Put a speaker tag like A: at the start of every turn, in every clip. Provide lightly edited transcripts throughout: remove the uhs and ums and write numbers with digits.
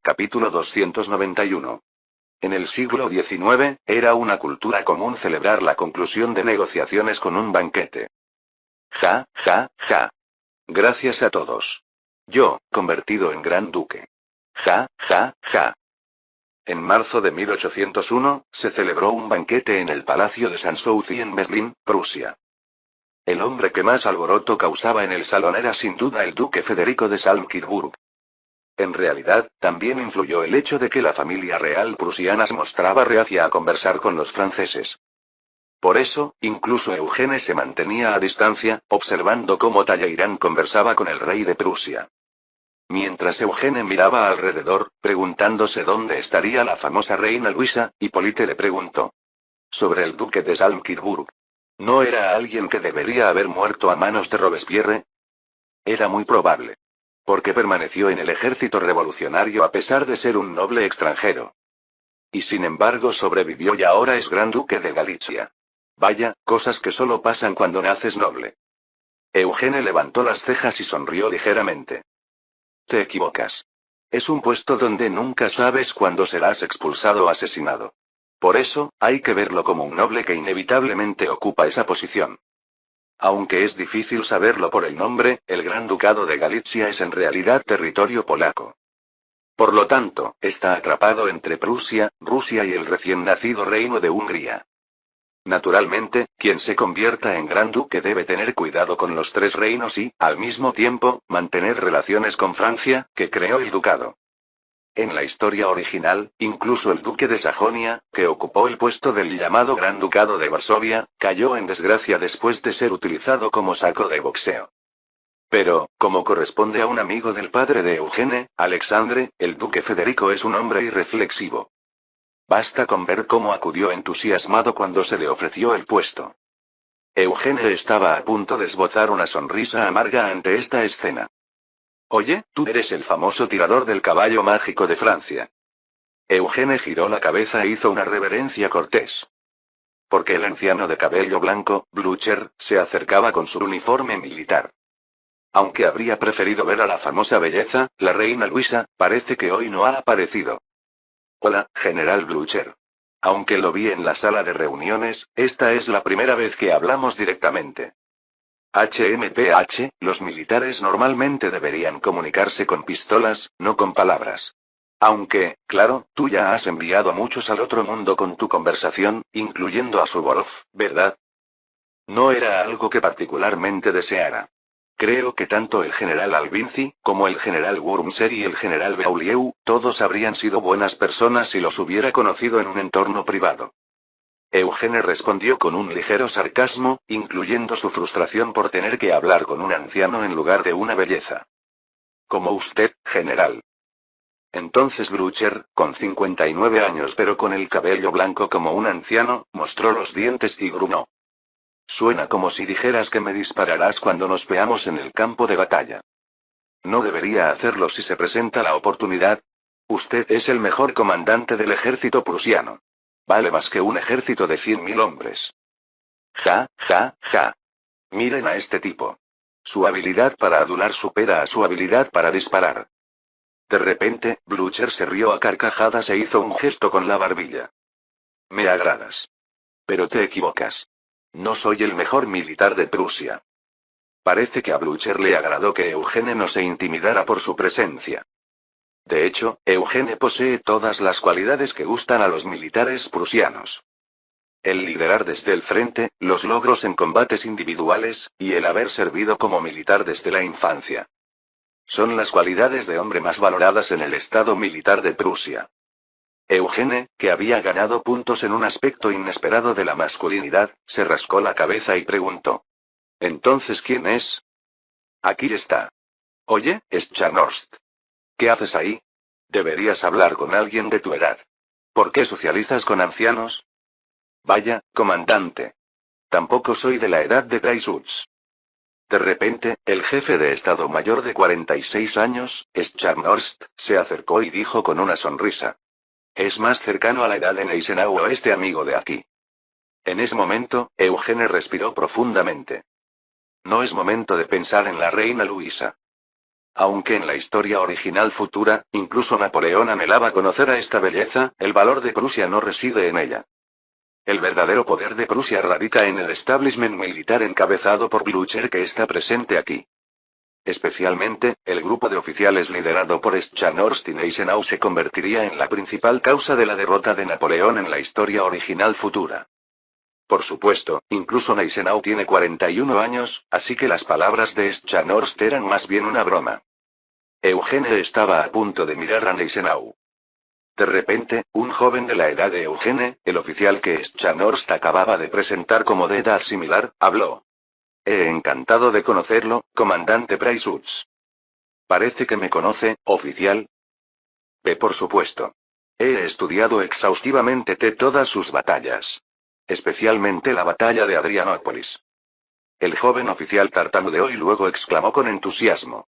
A: Capítulo 291. En el siglo XIX, era una cultura común celebrar la conclusión de negociaciones con un banquete. Ja, ja, ja. Gracias a todos. Yo, convertido en gran duque. Ja, ja, ja. En marzo de 1801, se celebró un banquete en el Palacio de Sanssouci en Berlín, Prusia. El hombre que más alboroto causaba en el salón era sin duda el duque Federico de Salm-Kirburg. En realidad, también influyó el hecho de que la familia real prusiana se mostraba reacia a conversar con los franceses. Por eso, incluso Eugene se mantenía a distancia, observando cómo Talleyrand conversaba con el rey de Prusia. Mientras Eugene miraba alrededor, preguntándose dónde estaría la famosa reina Luisa, Hippolyte le preguntó sobre el duque de Salm-Kirburg. ¿No era alguien que debería haber muerto a manos de Robespierre? Era muy probable. Porque permaneció en el ejército revolucionario a pesar de ser un noble extranjero. Y sin embargo sobrevivió y ahora es gran duque de Galicia. Vaya, cosas que solo pasan cuando naces noble. Eugene levantó las cejas y sonrió ligeramente. Te equivocas. Es un puesto donde nunca sabes cuándo serás expulsado o asesinado. Por eso, hay que verlo como un noble que inevitablemente ocupa esa posición. Aunque es difícil saberlo por el nombre, el Gran Ducado de Galicia es en realidad territorio polaco. Por lo tanto, está atrapado entre Prusia, Rusia y el recién nacido Reino de Hungría. Naturalmente, quien se convierta en Gran Duque debe tener cuidado con los tres reinos y, al mismo tiempo, mantener relaciones con Francia, que creó el ducado. En la historia original, incluso el duque de Sajonia, que ocupó el puesto del llamado Gran Ducado de Varsovia, cayó en desgracia después de ser utilizado como saco de boxeo. Pero, como corresponde a un amigo del padre de Eugene, Alexandre, el duque Federico es un hombre irreflexivo. Basta con ver cómo acudió entusiasmado cuando se le ofreció el puesto. Eugene estaba a punto de esbozar una sonrisa amarga ante esta escena. Oye, tú eres el famoso tirador del caballo mágico de Francia. Eugene giró la cabeza e hizo una reverencia cortés. Porque el anciano de cabello blanco, Blücher, se acercaba con su uniforme militar. Aunque habría preferido ver a la famosa belleza, la reina Luisa, parece que hoy no ha aparecido. Hola, general Blücher. Aunque lo vi en la sala de reuniones, esta es la primera vez que hablamos directamente. HMPH, los militares normalmente deberían comunicarse con pistolas, no con palabras. Aunque, claro, tú ya has enviado a muchos al otro mundo con tu conversación, incluyendo a Suvorov, ¿verdad? No era algo que particularmente deseara. Creo que tanto el general Albinzi, como el general Wurmser y el general Beaulieu, todos habrían sido buenas personas si los hubiera conocido en un entorno privado. Eugene respondió con un ligero sarcasmo, incluyendo su frustración por tener que hablar con un anciano en lugar de una belleza. Como usted, general. Entonces Blücher, con 59 años pero con el cabello blanco como un anciano, mostró los dientes y gruñó. Suena como si dijeras que me dispararás cuando nos veamos en el campo de batalla. No debería hacerlo si se presenta la oportunidad. Usted es el mejor comandante del ejército prusiano. Vale más que un ejército de 100.000 hombres. Ja, ja, ja. Miren a este tipo. Su habilidad para adular supera a su habilidad para disparar. De repente, Blücher se rió a carcajadas e hizo un gesto con la barbilla. Me agradas. Pero te equivocas. No soy el mejor militar de Prusia. Parece que a Blücher le agradó que Eugene no se intimidara por su presencia. De hecho, Eugene posee todas las cualidades que gustan a los militares prusianos. El liderar desde el frente, los logros en combates individuales, y el haber servido como militar desde la infancia. Son las cualidades de hombre más valoradas en el estado militar de Prusia. Eugene, que había ganado puntos en un aspecto inesperado de la masculinidad, se rascó la cabeza y preguntó. ¿Entonces quién es? Aquí está. Oye, Scharnhorst. ¿Qué haces ahí? Deberías hablar con alguien de tu edad. ¿Por qué socializas con ancianos? Vaya, comandante. Tampoco soy de la edad de Dreischutz. De repente, el jefe de Estado Mayor de 46 años, Scharnhorst, se acercó y dijo con una sonrisa. Es más cercano a la edad de Gneisenau este amigo de aquí. En ese momento, Eugene respiró profundamente. No es momento de pensar en la reina Luisa. Aunque en la historia original futura, incluso Napoleón anhelaba conocer a esta belleza, el valor de Prusia no reside en ella. El verdadero poder de Prusia radica en el establishment militar encabezado por Blücher que está presente aquí. Especialmente, el grupo de oficiales liderado por Scharnhorst y Gneisenau se convertiría en la principal causa de la derrota de Napoleón en la historia original futura. Por supuesto, incluso Gneisenau tiene 41 años, así que las palabras de Scharnhorst eran más bien una broma. Eugene estaba a punto de mirar a Gneisenau. De repente, un joven de la edad de Eugene, el oficial que Scharnhorst acababa de presentar como de edad similar, habló. Encantado de conocerlo, comandante Preisutz. Parece que me conoce, oficial. Por supuesto. He estudiado exhaustivamente todas sus batallas. Especialmente la batalla de Adrianópolis. El joven oficial tartamudeó y luego exclamó con entusiasmo.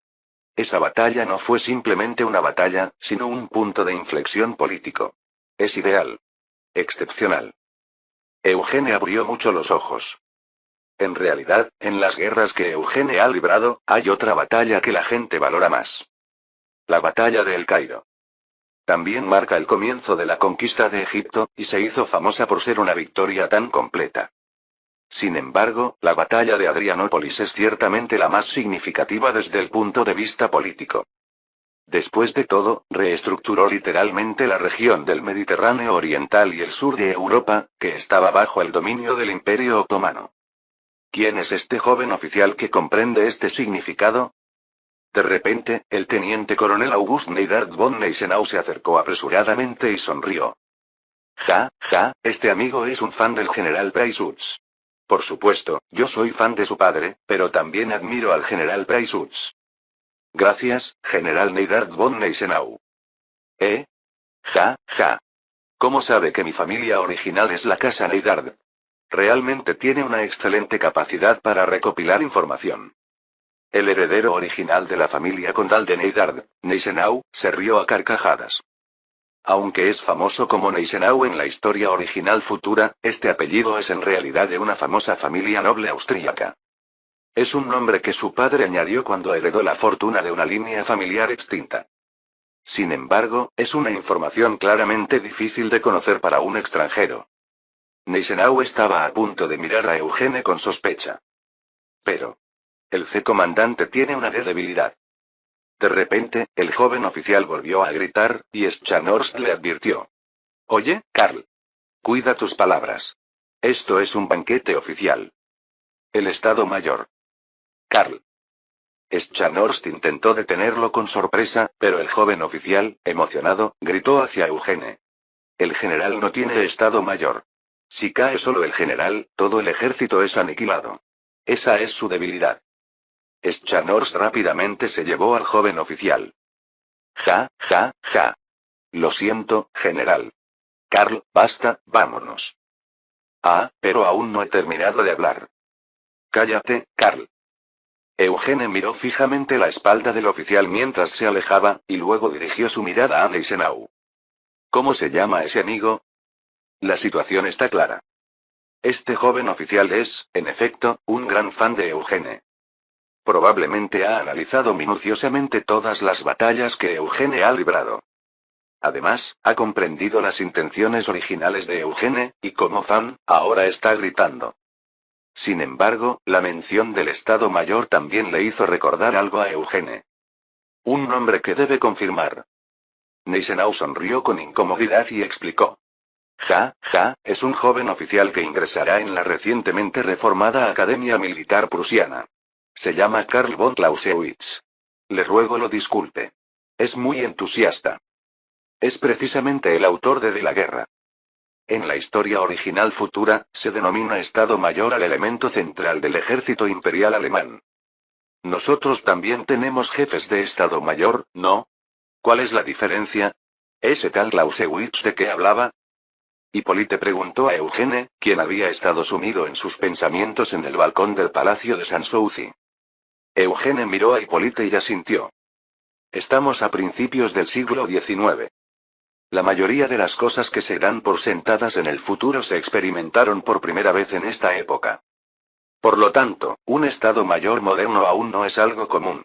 A: Esa batalla no fue simplemente una batalla, sino un punto de inflexión político. Es ideal. Excepcional. Eugene abrió mucho los ojos. En realidad, en las guerras que Eugene ha librado, hay otra batalla que la gente valora más. La batalla de El Cairo. También marca el comienzo de la conquista de Egipto, y se hizo famosa por ser una victoria tan completa. Sin embargo, la batalla de Adrianópolis es ciertamente la más significativa desde el punto de vista político. Después de todo, reestructuró literalmente la región del Mediterráneo oriental y el sur de Europa, que estaba bajo el dominio del Imperio Otomano. ¿Quién es este joven oficial que comprende este significado? De repente, el teniente coronel August Neidhart von Gneisenau se acercó apresuradamente y sonrió. Este amigo es un fan del general Preisutz. Por supuesto, yo soy fan de su padre, pero también admiro al general Preisutz. Gracias, general Neidhart von Gneisenau. ¿Cómo sabe que mi familia original es la casa Neidhart? Realmente tiene una excelente capacidad para recopilar información. El heredero original de la familia condal de Neidhart, Gneisenau, se rió a carcajadas. Aunque es famoso como Gneisenau en la historia original futura, este apellido es en realidad de una famosa familia noble austríaca. Es un nombre que su padre añadió cuando heredó la fortuna de una línea familiar extinta. Sin embargo, es una información claramente difícil de conocer para un extranjero. Gneisenau estaba a punto de mirar a Eugene con sospecha. Pero. El comandante tiene una debilidad. De repente, el joven oficial volvió a gritar, y Scharnhorst le advirtió. Oye, Karl. Cuida tus palabras. Esto es un banquete oficial. El Estado Mayor. Karl. Scharnhorst intentó detenerlo con sorpresa, pero el joven oficial, emocionado, gritó hacia Eugene. El general no tiene Estado Mayor. Si cae solo el general, todo el ejército es aniquilado. Esa es su debilidad. Scharnhorst rápidamente se llevó al joven oficial. Lo siento, general. Karl, basta, vámonos. Pero aún no he terminado de hablar. Cállate, Karl. Eugene miró fijamente la espalda del oficial mientras se alejaba, y luego dirigió su mirada a Gneisenau. ¿Cómo se llama ese amigo? La situación está clara. Este joven oficial es, en efecto, un gran fan de Eugene. Probablemente ha analizado minuciosamente todas las batallas que Eugene ha librado. Además, ha comprendido las intenciones originales de Eugene, y como fan, ahora está gritando. Sin embargo, la mención del Estado Mayor también le hizo recordar algo a Eugene. Un nombre que debe confirmar. Gneisenau sonrió con incomodidad y explicó. Es un joven oficial que ingresará en la recientemente reformada Academia Militar Prusiana. Se llama Karl von Clausewitz. Le ruego lo disculpe. Es muy entusiasta. Es precisamente el autor de la guerra. En la historia original futura, se denomina Estado Mayor al elemento central del ejército imperial alemán. Nosotros también tenemos jefes de Estado Mayor, ¿no? ¿Cuál es la diferencia? ¿Ese tal Clausewitz de qué hablaba? Hippolyte preguntó a Eugene, quien había estado sumido en sus pensamientos en el balcón del palacio de Sanssouci. Eugene miró a Hippolyte y asintió. Estamos a principios del siglo XIX. La mayoría de las cosas que se dan por sentadas en el futuro se experimentaron por primera vez en esta época. Por lo tanto, un Estado Mayor moderno aún no es algo común.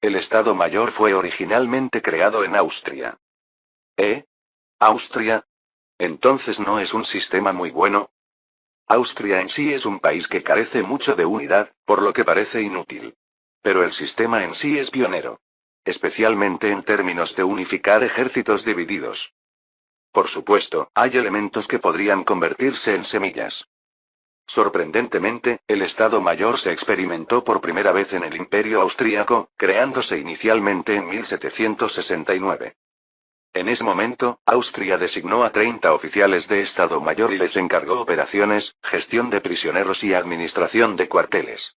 A: El Estado Mayor fue originalmente creado en Austria. ¿Eh? ¿Austria? Entonces no es un sistema muy bueno. Austria en sí es un país que carece mucho de unidad, por lo que parece inútil. Pero el sistema en sí es pionero. Especialmente en términos de unificar ejércitos divididos. Por supuesto, hay elementos que podrían convertirse en semillas. Sorprendentemente, el Estado Mayor se experimentó por primera vez en el Imperio Austríaco, creándose inicialmente en 1769. En ese momento, Austria designó a 30 oficiales de Estado Mayor y les encargó operaciones, gestión de prisioneros y administración de cuarteles.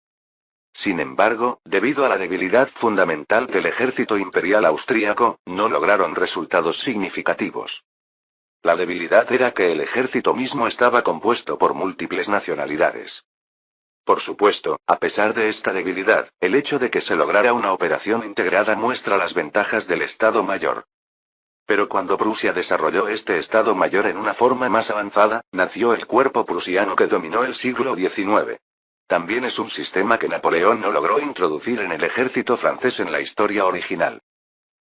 A: Sin embargo, debido a la debilidad fundamental del ejército imperial austríaco, no lograron resultados significativos. La debilidad era que el ejército mismo estaba compuesto por múltiples nacionalidades. Por supuesto, a pesar de esta debilidad, el hecho de que se lograra una operación integrada muestra las ventajas del Estado Mayor. Pero cuando Prusia desarrolló este Estado Mayor en una forma más avanzada, nació el cuerpo prusiano que dominó el siglo XIX. También es un sistema que Napoleón no logró introducir en el ejército francés en la historia original.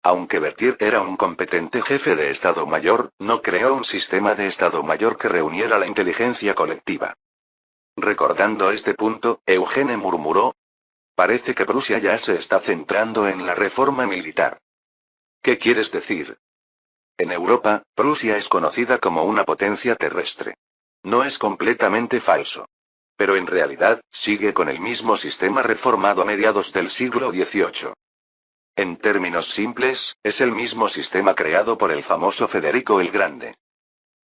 A: Aunque Berthier era un competente jefe de Estado Mayor, no creó un sistema de Estado Mayor que reuniera la inteligencia colectiva. Recordando este punto, Eugene murmuró: parece que Prusia ya se está centrando en la reforma militar. ¿Qué quieres decir? En Europa, Prusia es conocida como una potencia terrestre. No es completamente falso. Pero en realidad, sigue con el mismo sistema reformado a mediados del siglo XVIII. En términos simples, es el mismo sistema creado por el famoso Federico el Grande.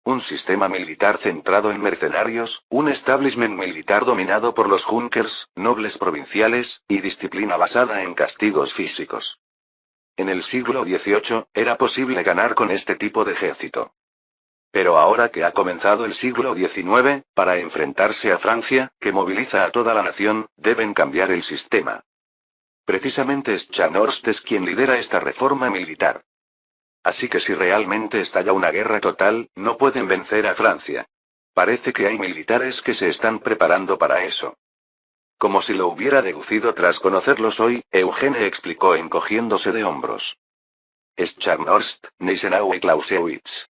A: Un sistema militar centrado en mercenarios, un establishment militar dominado por los Junkers, nobles provinciales, y disciplina basada en castigos físicos. En el siglo XVIII, era posible ganar con este tipo de ejército. Pero ahora que ha comenzado el siglo XIX, para enfrentarse a Francia, que moviliza a toda la nación, deben cambiar el sistema. Precisamente Scharnhorst es quien lidera esta reforma militar. Así que si realmente estalla una guerra total, no pueden vencer a Francia. Parece que hay militares que se están preparando para eso. Como si lo hubiera deducido tras conocerlos hoy, Eugene explicó encogiéndose de hombros. Scharnhorst, Gneisenau y Clausewitz.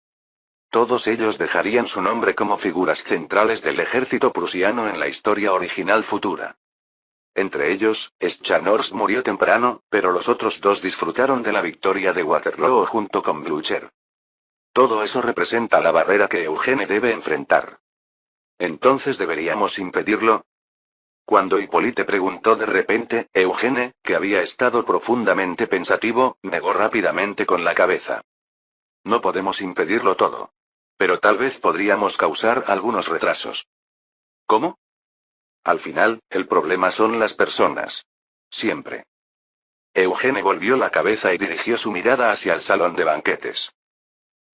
A: Todos ellos dejarían su nombre como figuras centrales del ejército prusiano en la historia original futura. Entre ellos, Scharnhorst murió temprano, pero los otros dos disfrutaron de la victoria de Waterloo junto con Blücher. Todo eso representa la barrera que Eugene debe enfrentar. ¿Entonces deberíamos impedirlo? Cuando Hippolyte preguntó de repente, Eugene, que había estado profundamente pensativo, negó rápidamente con la cabeza. No podemos impedirlo todo. Pero tal vez podríamos causar algunos retrasos. ¿Cómo? Al final, el problema son las personas. Siempre. Eugene volvió la cabeza y dirigió su mirada hacia el salón de banquetes.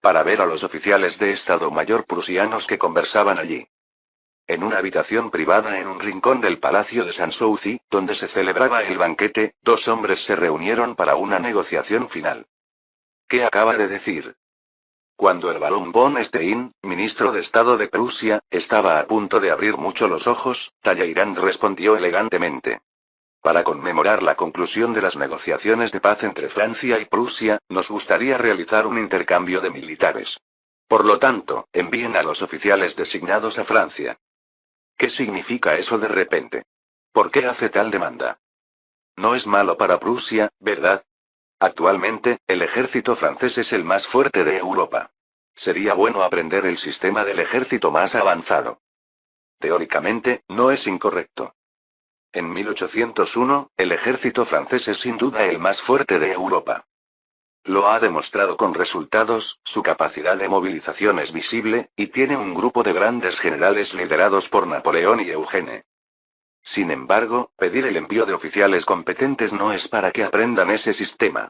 A: Para ver a los oficiales de Estado Mayor prusianos que conversaban allí. En una habitación privada en un rincón del Palacio de Sanssouci, donde se celebraba el banquete, dos hombres se reunieron para una negociación final. ¿Qué acaba de decir? Cuando el barón von Stein, ministro de Estado de Prusia, estaba a punto de abrir mucho los ojos, Talleyrand respondió elegantemente. Para conmemorar la conclusión de las negociaciones de paz entre Francia y Prusia, nos gustaría realizar un intercambio de militares. Por lo tanto, envíen a los oficiales designados a Francia. ¿Qué significa eso de repente? ¿Por qué hace tal demanda? No es malo para Prusia, ¿verdad? Actualmente, el ejército francés es el más fuerte de Europa. Sería bueno aprender el sistema del ejército más avanzado. Teóricamente, no es incorrecto. En 1801, el ejército francés es sin duda el más fuerte de Europa. Lo ha demostrado con resultados, su capacidad de movilización es visible, y tiene un grupo de grandes generales liderados por Napoleón y Eugene. Sin embargo, pedir el envío de oficiales competentes no es para que aprendan ese sistema.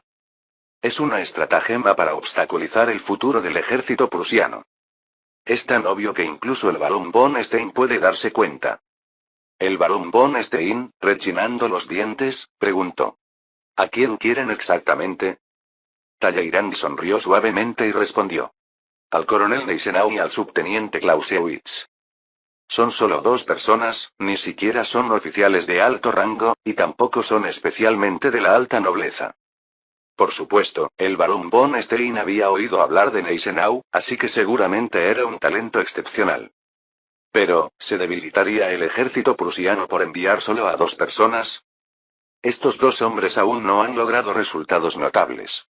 A: Es una estratagema para obstaculizar el futuro del ejército prusiano. Es tan obvio que incluso el barón von Stein puede darse cuenta. El barón von Stein, rechinando los dientes, preguntó. ¿A quién quieren exactamente? Talleyrand sonrió suavemente y respondió. Al coronel Gneisenau y al subteniente Clausewitz. Son solo 2 personas, ni siquiera son oficiales de alto rango, y tampoco son especialmente de la alta nobleza. Por supuesto, el barón von Stein había oído hablar de Gneisenau, así que seguramente era un talento excepcional. Pero, ¿se debilitaría el ejército prusiano por enviar solo a 2 personas? Estos 2 hombres aún no han logrado resultados notables.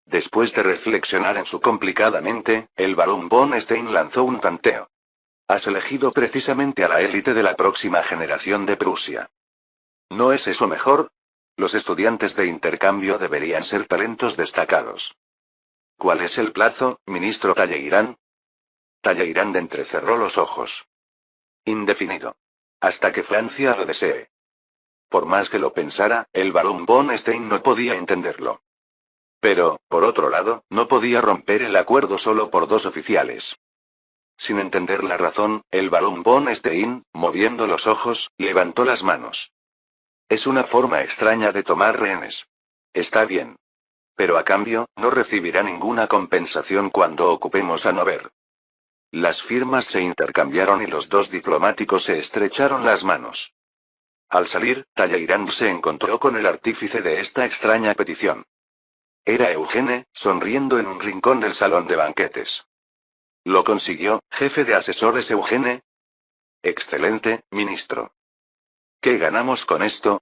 A: Después de reflexionar en su complicada mente, el barón von Stein lanzó un tanteo. Has elegido precisamente a la élite de la próxima generación de Prusia. ¿No es eso mejor? Los estudiantes de intercambio deberían ser talentos destacados. ¿Cuál es el plazo, ministro Talleyrand? Talleyrand entrecerró los ojos. Indefinido. Hasta que Francia lo desee. Por más que lo pensara, el barón von Stein no podía entenderlo. Pero, por otro lado, no podía romper el acuerdo solo por 2 oficiales. Sin entender la razón, el barón von Stein, moviendo los ojos, levantó las manos. Es una forma extraña de tomar rehenes. Está bien. Pero a cambio, no recibirá ninguna compensación cuando ocupemos Hannover. Las firmas se intercambiaron y los 2 diplomáticos se estrecharon las manos. Al salir, Talleyrand se encontró con el artífice de esta extraña petición. Era Eugene, sonriendo en un rincón del salón de banquetes. ¿Lo consiguió, jefe de asesores Eugene? Excelente, ministro. ¿Qué ganamos con esto?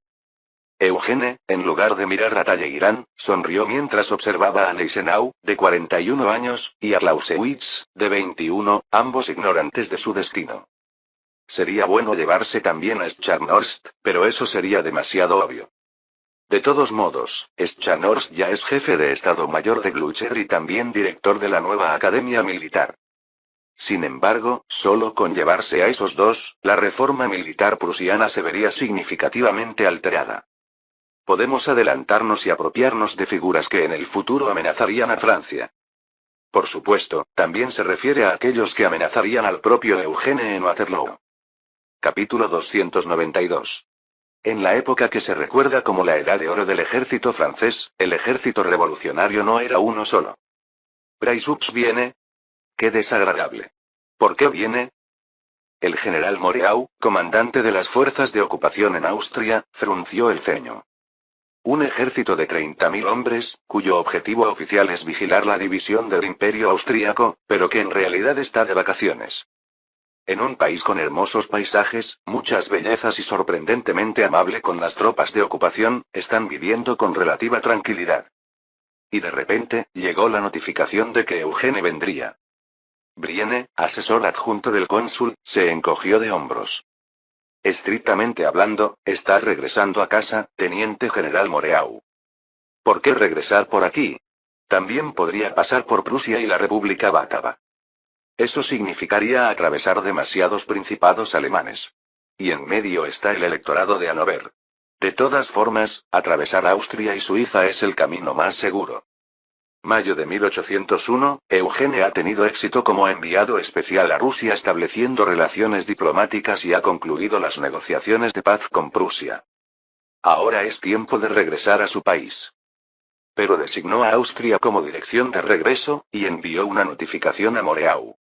A: Eugene, en lugar de mirar a Talleyrand, sonrió mientras observaba a Gneisenau, de 41 años, y a Clausewitz, de 21, ambos ignorantes de su destino. Sería bueno llevarse también a Scharnhorst, pero eso sería demasiado obvio. De todos modos, Scharnhorst ya es jefe de Estado Mayor de Blücher y también director de la nueva Academia Militar. Sin embargo, solo con llevarse a esos 2, la reforma militar prusiana se vería significativamente alterada. Podemos adelantarnos y apropiarnos de figuras que en el futuro amenazarían a Francia. Por supuesto, también se refiere a aquellos que amenazarían al propio Eugene en Waterloo. Capítulo 292. En la época que se recuerda como la Edad de Oro del ejército francés, el ejército revolucionario no era uno solo. ¿Braysups viene? ¡Qué desagradable! ¿Por qué viene? El general Moreau, comandante de las fuerzas de ocupación en Austria, frunció el ceño. Un ejército de 30.000 hombres, cuyo objetivo oficial es vigilar la división del Imperio Austríaco, pero que en realidad está de vacaciones. En un país con hermosos paisajes, muchas bellezas y sorprendentemente amable con las tropas de ocupación, están viviendo con relativa tranquilidad. Y de repente, llegó la notificación de que Eugene vendría. Brienne, asesor adjunto del cónsul, se encogió de hombros. Estrictamente hablando, está regresando a casa, teniente general Moreau. ¿Por qué regresar por aquí? También podría pasar por Prusia y la República Bátava. Eso significaría atravesar demasiados principados alemanes. Y en medio está el electorado de Hannover. De todas formas, atravesar Austria y Suiza es el camino más seguro. Mayo de 1801, Eugene ha tenido éxito como enviado especial a Rusia estableciendo relaciones diplomáticas y ha concluido las negociaciones de paz con Prusia. Ahora es tiempo de regresar a su país. Pero designó a Austria como dirección de regreso, y envió una notificación a Moreau.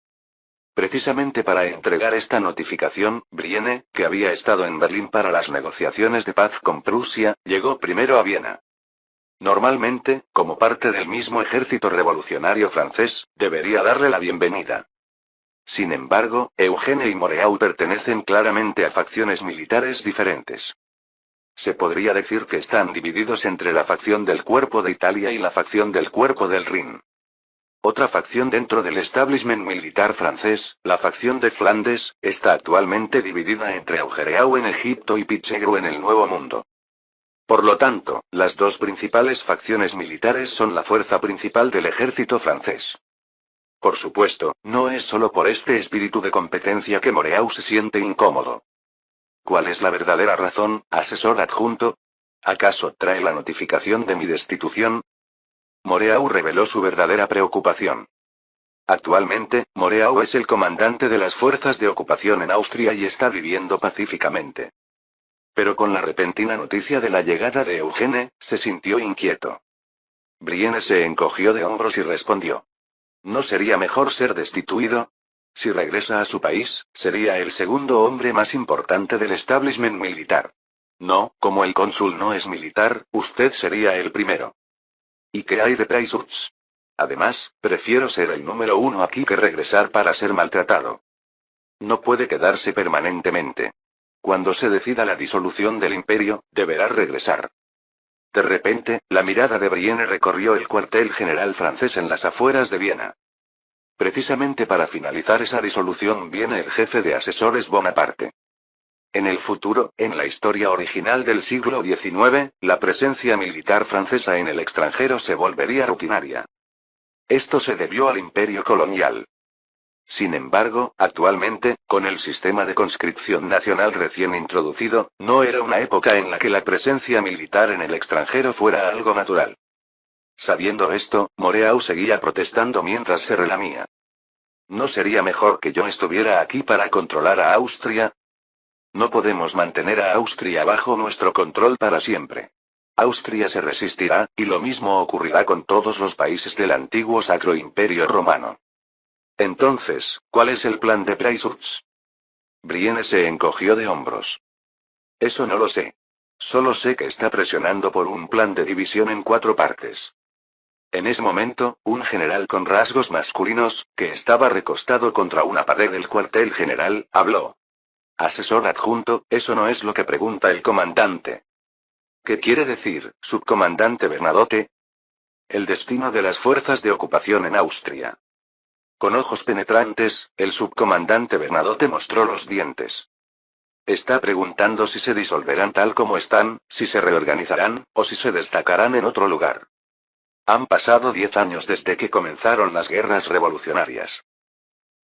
A: Precisamente para entregar esta notificación, Brienne, que había estado en Berlín para las negociaciones de paz con Prusia, llegó primero a Viena. Normalmente, como parte del mismo ejército revolucionario francés, debería darle la bienvenida. Sin embargo, Eugene y Moreau pertenecen claramente a facciones militares diferentes. Se podría decir que están divididos entre la facción del Cuerpo de Italia y la facción del Cuerpo del Rin. Otra facción dentro del establishment militar francés, la facción de Flandes, está actualmente dividida entre Augereau en Egipto y Pichegru en el Nuevo Mundo. Por lo tanto, las 2 principales facciones militares son la fuerza principal del ejército francés. Por supuesto, no es solo por este espíritu de competencia que Moreau se siente incómodo. ¿Cuál es la verdadera razón, asesor adjunto? ¿Acaso trae la notificación de mi destitución? Moreau reveló su verdadera preocupación. Actualmente, Moreau es el comandante de las fuerzas de ocupación en Austria y está viviendo pacíficamente. Pero con la repentina noticia de la llegada de Eugene, se sintió inquieto. Brienne se encogió de hombros y respondió. ¿No sería mejor ser destituido? Si regresa a su país, sería el segundo hombre más importante del establishment militar. No, como el cónsul no es militar, usted sería el primero. ¿Y qué hay de Preuss? Además, prefiero ser el número uno aquí que regresar para ser maltratado. No puede quedarse permanentemente. Cuando se decida la disolución del imperio, deberá regresar. De repente, la mirada de Brienne recorrió el cuartel general francés en las afueras de Viena. Precisamente para finalizar esa disolución viene el jefe de asesores Bonaparte. En el futuro, en la historia original del siglo XIX, la presencia militar francesa en el extranjero se volvería rutinaria. Esto se debió al imperio colonial. Sin embargo, actualmente, con el sistema de conscripción nacional recién introducido, no era una época en la que la presencia militar en el extranjero fuera algo natural. Sabiendo esto, Moreau seguía protestando mientras se relamía. ¿No sería mejor que yo estuviera aquí para controlar a Austria? No podemos mantener a Austria bajo nuestro control para siempre. Austria se resistirá, y lo mismo ocurrirá con todos los países del antiguo Sacro Imperio Romano. Entonces, ¿cuál es el plan de Preuss? Brienne se encogió de hombros. Eso no lo sé. Solo sé que está presionando por un plan de división en 4 partes. En ese momento, un general con rasgos masculinos, que estaba recostado contra una pared del cuartel general, habló. Asesor adjunto, eso no es lo que pregunta el comandante. ¿Qué quiere decir, subcomandante Bernadotte? El destino de las fuerzas de ocupación en Austria. Con ojos penetrantes, el subcomandante Bernadotte mostró los dientes. Está preguntando si se disolverán tal como están, si se reorganizarán, o si se destacarán en otro lugar. Han pasado 10 años desde que comenzaron las guerras revolucionarias.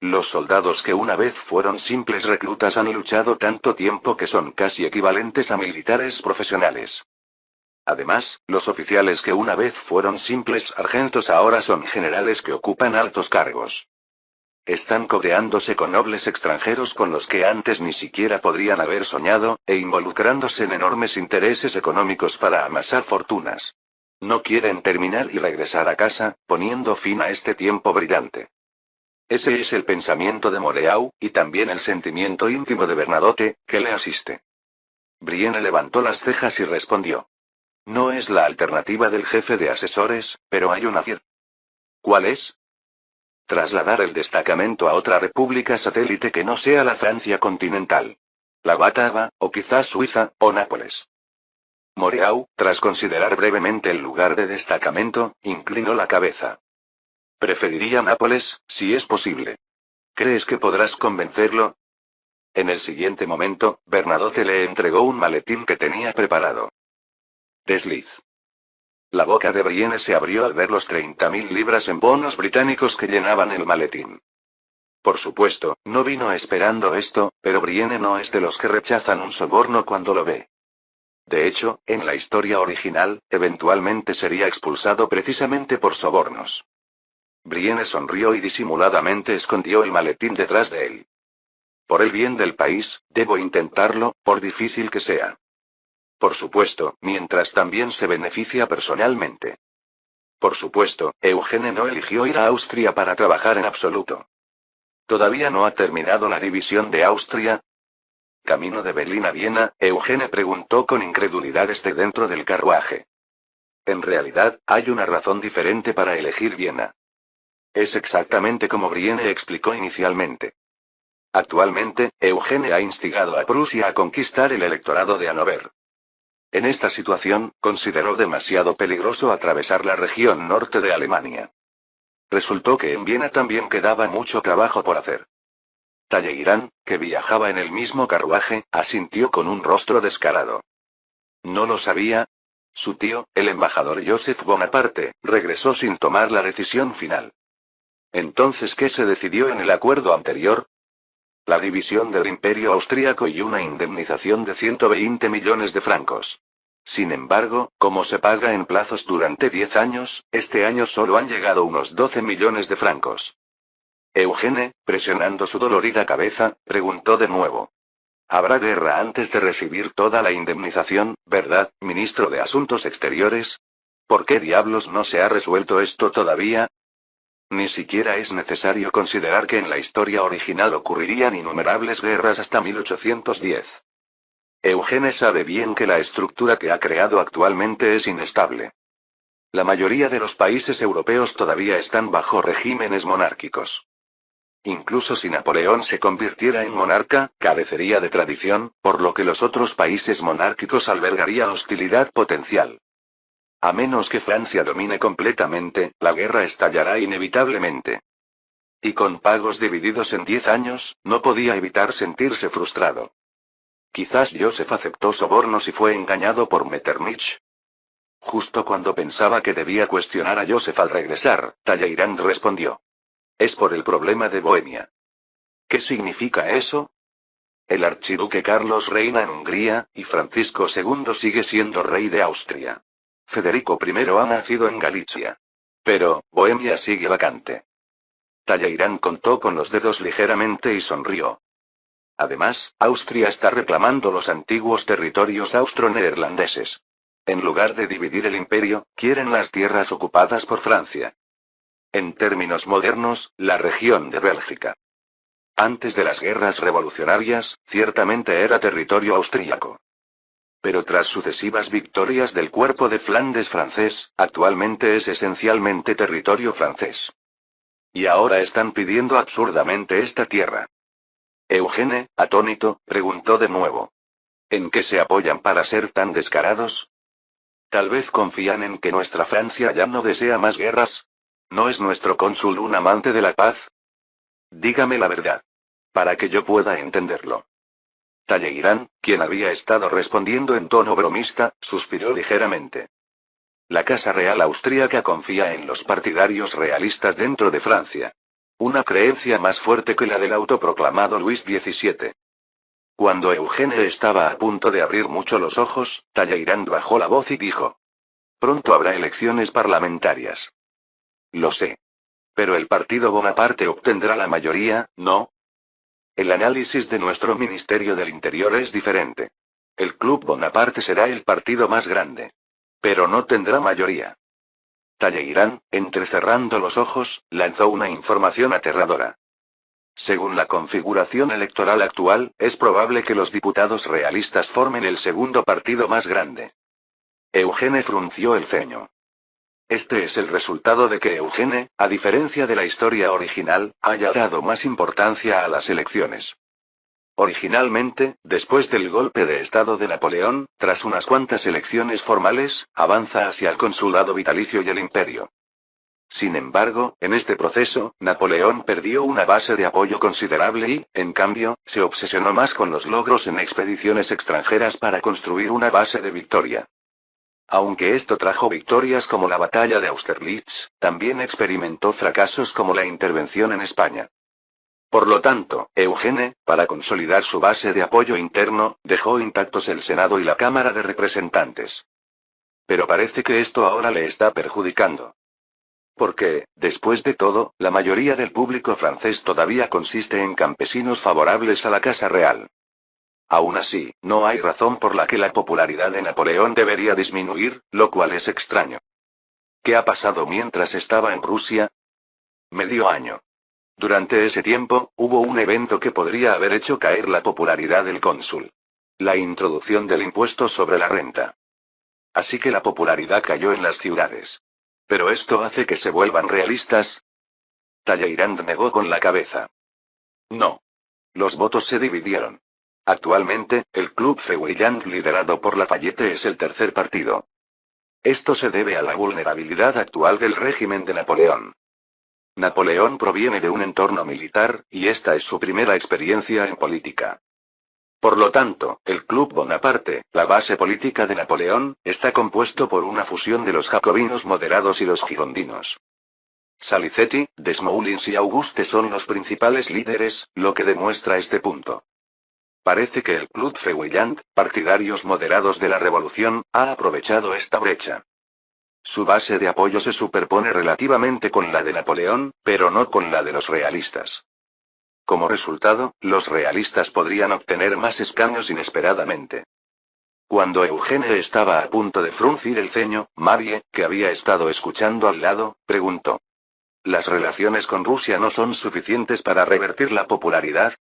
A: Los soldados que una vez fueron simples reclutas han luchado tanto tiempo que son casi equivalentes a militares profesionales. Además, los oficiales que una vez fueron simples sargentos ahora son generales que ocupan altos cargos. Están codeándose con nobles extranjeros con los que antes ni siquiera podrían haber soñado, e involucrándose en enormes intereses económicos para amasar fortunas. No quieren terminar y regresar a casa, poniendo fin a este tiempo brillante. Ese es el pensamiento de Moreau, y también el sentimiento íntimo de Bernadotte, que le asiste. Brienne levantó las cejas y respondió. No es la alternativa del jefe de asesores, pero hay una cierta. ¿Cuál es? Trasladar el destacamento a otra república satélite que no sea la Francia continental. La Bátava, o quizás Suiza, o Nápoles. Moreau, tras considerar brevemente el lugar de destacamento, inclinó la cabeza. Preferiría Nápoles, si es posible. ¿Crees que podrás convencerlo? En el siguiente momento, Bernadotte le entregó un maletín que tenía preparado. Desliz. La boca de Brienne se abrió al ver los 30.000 libras en bonos británicos que llenaban el maletín. Por supuesto, no vino esperando esto, pero Brienne no es de los que rechazan un soborno cuando lo ve. De hecho, en la historia original, eventualmente sería expulsado precisamente por sobornos. Brienne sonrió y disimuladamente escondió el maletín detrás de él. Por el bien del país, debo intentarlo, por difícil que sea. Por supuesto, mientras también se beneficia personalmente. Por supuesto, Eugene no eligió ir a Austria para trabajar en absoluto. ¿Todavía no ha terminado la división de Austria? Camino de Berlín a Viena, Eugene preguntó con incredulidad desde dentro del carruaje. En realidad, hay una razón diferente para elegir Viena. Es exactamente como Brienne explicó inicialmente. Actualmente, Eugene ha instigado a Prusia a conquistar el electorado de Hannover. En esta situación, consideró demasiado peligroso atravesar la región norte de Alemania. Resultó que en Viena también quedaba mucho trabajo por hacer. Talleyrand, que viajaba en el mismo carruaje, asintió con un rostro descarado. ¿No lo sabía? Su tío, el embajador Joseph Bonaparte, regresó sin tomar la decisión final. Entonces, ¿qué se decidió en el acuerdo anterior? La división del imperio austríaco y una indemnización de 120 millones de francos. Sin embargo, como se paga en plazos durante 10 años, este año solo han llegado unos 12 millones de francos. Eugene, presionando su dolorida cabeza, preguntó de nuevo. Habrá guerra antes de recibir toda la indemnización, ¿verdad, ministro de Asuntos Exteriores? ¿Por qué diablos no se ha resuelto esto todavía? Ni siquiera es necesario considerar que en la historia original ocurrirían innumerables guerras hasta 1810. Eugene sabe bien que la estructura que ha creado actualmente es inestable. La mayoría de los países europeos todavía están bajo regímenes monárquicos. Incluso si Napoleón se convirtiera en monarca, carecería de tradición, por lo que los otros países monárquicos albergarían hostilidad potencial. A menos que Francia domine completamente, la guerra estallará inevitablemente. Y con pagos divididos en 10 años, no podía evitar sentirse frustrado. Quizás Joseph aceptó sobornos y fue engañado por Metternich. Justo cuando pensaba que debía cuestionar a Joseph al regresar, Talleyrand respondió. Es por el problema de Bohemia. ¿Qué significa eso? El archiduque Carlos reina en Hungría, y Francisco II sigue siendo rey de Austria. Federico I ha nacido en Galicia. Pero, Bohemia sigue vacante. Talleyrand contó con los dedos ligeramente y sonrió. Además, Austria está reclamando los antiguos territorios austro-neerlandeses. En lugar de dividir el imperio, quieren las tierras ocupadas por Francia. En términos modernos, la región de Bélgica. Antes de las guerras revolucionarias, ciertamente era territorio austríaco. Pero tras sucesivas victorias del cuerpo de Flandes francés, actualmente es esencialmente territorio francés. Y ahora están pidiendo absurdamente esta tierra. Eugene, atónito, preguntó de nuevo. ¿En qué se apoyan para ser tan descarados? Tal vez confían en que nuestra Francia ya no desea más guerras. ¿No es nuestro cónsul un amante de la paz? Dígame la verdad. Para que yo pueda entenderlo. Talleyrand, quien había estado respondiendo en tono bromista, suspiró ligeramente. La Casa Real Austríaca confía en los partidarios realistas dentro de Francia. Una creencia más fuerte que la del autoproclamado Luis XVII. Cuando Eugene estaba a punto de abrir mucho los ojos, Talleyrand bajó la voz y dijo. Pronto habrá elecciones parlamentarias. Lo sé. Pero el partido Bonaparte obtendrá la mayoría, ¿no? El análisis de nuestro Ministerio del Interior es diferente. El Club Bonaparte será el partido más grande. Pero no tendrá mayoría. Talleyrand, entrecerrando los ojos, lanzó una información aterradora. Según la configuración electoral actual, es probable que los diputados realistas formen el segundo partido más grande. Eugene frunció el ceño. Este es el resultado de que Eugene, a diferencia de la historia original, haya dado más importancia a las elecciones. Originalmente, después del golpe de Estado de Napoleón, tras unas cuantas elecciones formales, avanza hacia el consulado vitalicio y el imperio. Sin embargo, en este proceso, Napoleón perdió una base de apoyo considerable y, en cambio, se obsesionó más con los logros en expediciones extranjeras para construir una base de victoria. Aunque esto trajo victorias como la batalla de Austerlitz, también experimentó fracasos como la intervención en España. Por lo tanto, Eugene, para consolidar su base de apoyo interno, dejó intactos el Senado y la Cámara de Representantes. Pero parece que esto ahora le está perjudicando. Porque, después de todo, la mayoría del público francés todavía consiste en campesinos favorables a la Casa Real. Aún así, no hay razón por la que la popularidad de Napoleón debería disminuir, lo cual es extraño. ¿Qué ha pasado mientras estaba en Rusia? Medio año. Durante ese tiempo, hubo un evento que podría haber hecho caer la popularidad del cónsul. La introducción del impuesto sobre la renta. Así que la popularidad cayó en las ciudades. ¿Pero esto hace que se vuelvan realistas? Talleyrand negó con la cabeza. No. Los votos se dividieron. Actualmente, el Club Feuilland liderado por Lafayette es el tercer partido. Esto se debe a la vulnerabilidad actual del régimen de Napoleón. Napoleón proviene de un entorno militar, y esta es su primera experiencia en política. Por lo tanto, el Club Bonaparte, la base política de Napoleón, está compuesto por una fusión de los jacobinos moderados y los girondinos. Salicetti, Desmoulins y Auguste son los principales líderes, lo que demuestra este punto. Parece que el Club Feuilland, partidarios moderados de la revolución, ha aprovechado esta brecha. Su base de apoyo se superpone relativamente con la de Napoleón, pero no con la de los realistas. Como resultado, los realistas podrían obtener más escaños inesperadamente. Cuando Eugene estaba a punto de fruncir el ceño, Marie, que había estado escuchando al lado, preguntó. ¿Las relaciones con Rusia no son suficientes para revertir la popularidad?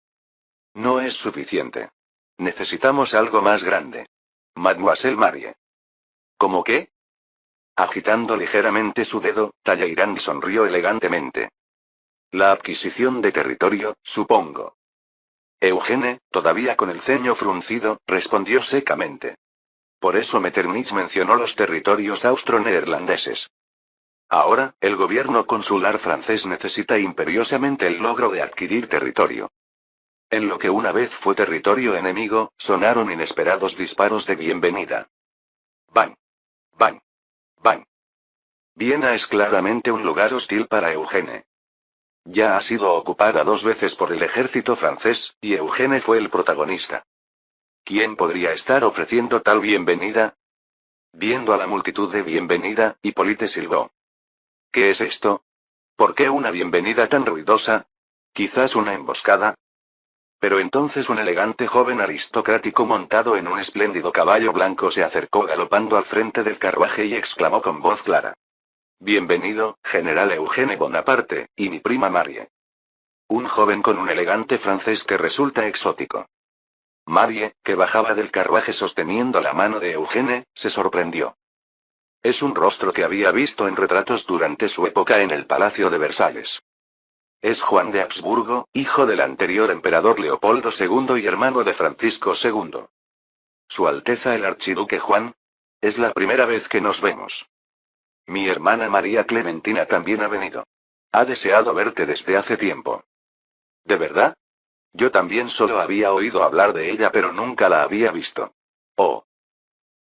A: No es suficiente. Necesitamos algo más grande. Mademoiselle Marie. ¿Cómo qué? Agitando ligeramente su dedo, Talleyrand sonrió elegantemente. La adquisición de territorio, supongo. Eugene, todavía con el ceño fruncido, respondió secamente. Por eso Metternich mencionó los territorios austro-neerlandeses. Ahora, el gobierno consular francés necesita imperiosamente el logro de adquirir territorio. En lo que una vez fue territorio enemigo, sonaron inesperados disparos de bienvenida. ¡Bang! ¡Bang! ¡Bang! Viena es claramente un lugar hostil para Eugene. Ya ha sido ocupada 2 veces por el ejército francés, y Eugene fue el protagonista. ¿Quién podría estar ofreciendo tal bienvenida? Viendo a la multitud de bienvenida, Hippolyte silbó. ¿Qué es esto? ¿Por qué una bienvenida tan ruidosa? ¿Quizás una emboscada? Pero entonces un elegante joven aristocrático montado en un espléndido caballo blanco se acercó galopando al frente del carruaje y exclamó con voz clara. Bienvenido, general Eugene Bonaparte, y mi prima Marie. Un joven con un elegante francés que resulta exótico. Marie, que bajaba del carruaje sosteniendo la mano de Eugene, se sorprendió. Es un rostro que había visto en retratos durante su época en el Palacio de Versalles. Es Juan de Habsburgo, hijo del anterior emperador Leopoldo II y hermano de Francisco II. Su Alteza el Archiduque Juan. Es la primera vez que nos vemos. Mi hermana María Clementina también ha venido. Ha deseado verte desde hace tiempo. ¿De verdad? Yo también solo había oído hablar de ella pero nunca la había visto. Oh.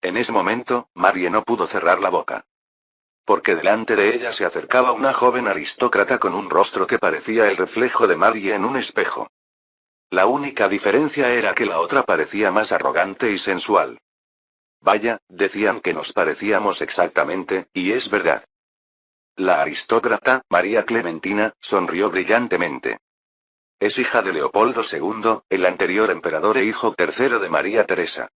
A: En ese momento, Marie no pudo cerrar la boca. Porque delante de ella se acercaba una joven aristócrata con un rostro que parecía el reflejo de Marie en un espejo. La única diferencia era que la otra parecía más arrogante y sensual. Vaya, decían que nos parecíamos exactamente, y es verdad. La aristócrata, María Clementina, sonrió brillantemente. Es hija de Leopoldo II, el anterior emperador e hijo tercero de María Teresa.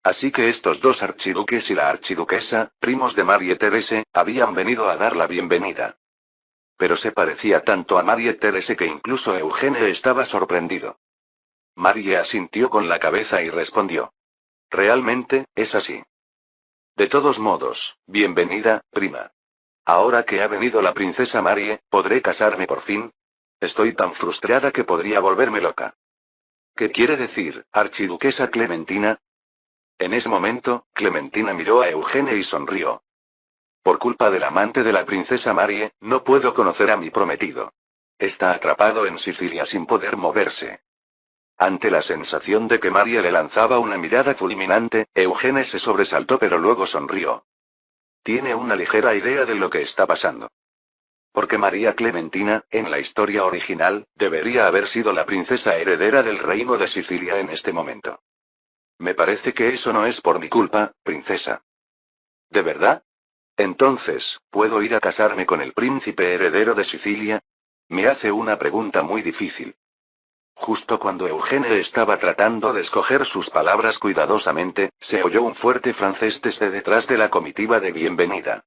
A: Así que estos 2 archiduques y la archiduquesa, primos de Marie Therese, habían venido a dar la bienvenida. Pero se parecía tanto a Marie Therese que incluso Eugene estaba sorprendido. Marie asintió con la cabeza y respondió. Realmente, es así. De todos modos, bienvenida, prima. Ahora que ha venido la princesa Marie, ¿podré casarme por fin? Estoy tan frustrada que podría volverme loca. ¿Qué quiere decir, archiduquesa Clementina? En ese momento, Clementina miró a Eugene y sonrió. Por culpa del amante de la princesa Marie, no puedo conocer a mi prometido. Está atrapado en Sicilia sin poder moverse. Ante la sensación de que Marie le lanzaba una mirada fulminante, Eugene se sobresaltó pero luego sonrió. Tiene una ligera idea de lo que está pasando. Porque María Clementina, en la historia original, debería haber sido la princesa heredera del reino de Sicilia en este momento. Me parece que eso no es por mi culpa, princesa. ¿De verdad? Entonces, ¿puedo ir a casarme con el príncipe heredero de Sicilia? Me hace una pregunta muy difícil. Justo cuando Eugene estaba tratando de escoger sus palabras cuidadosamente, se oyó un fuerte francés desde detrás de la comitiva de bienvenida.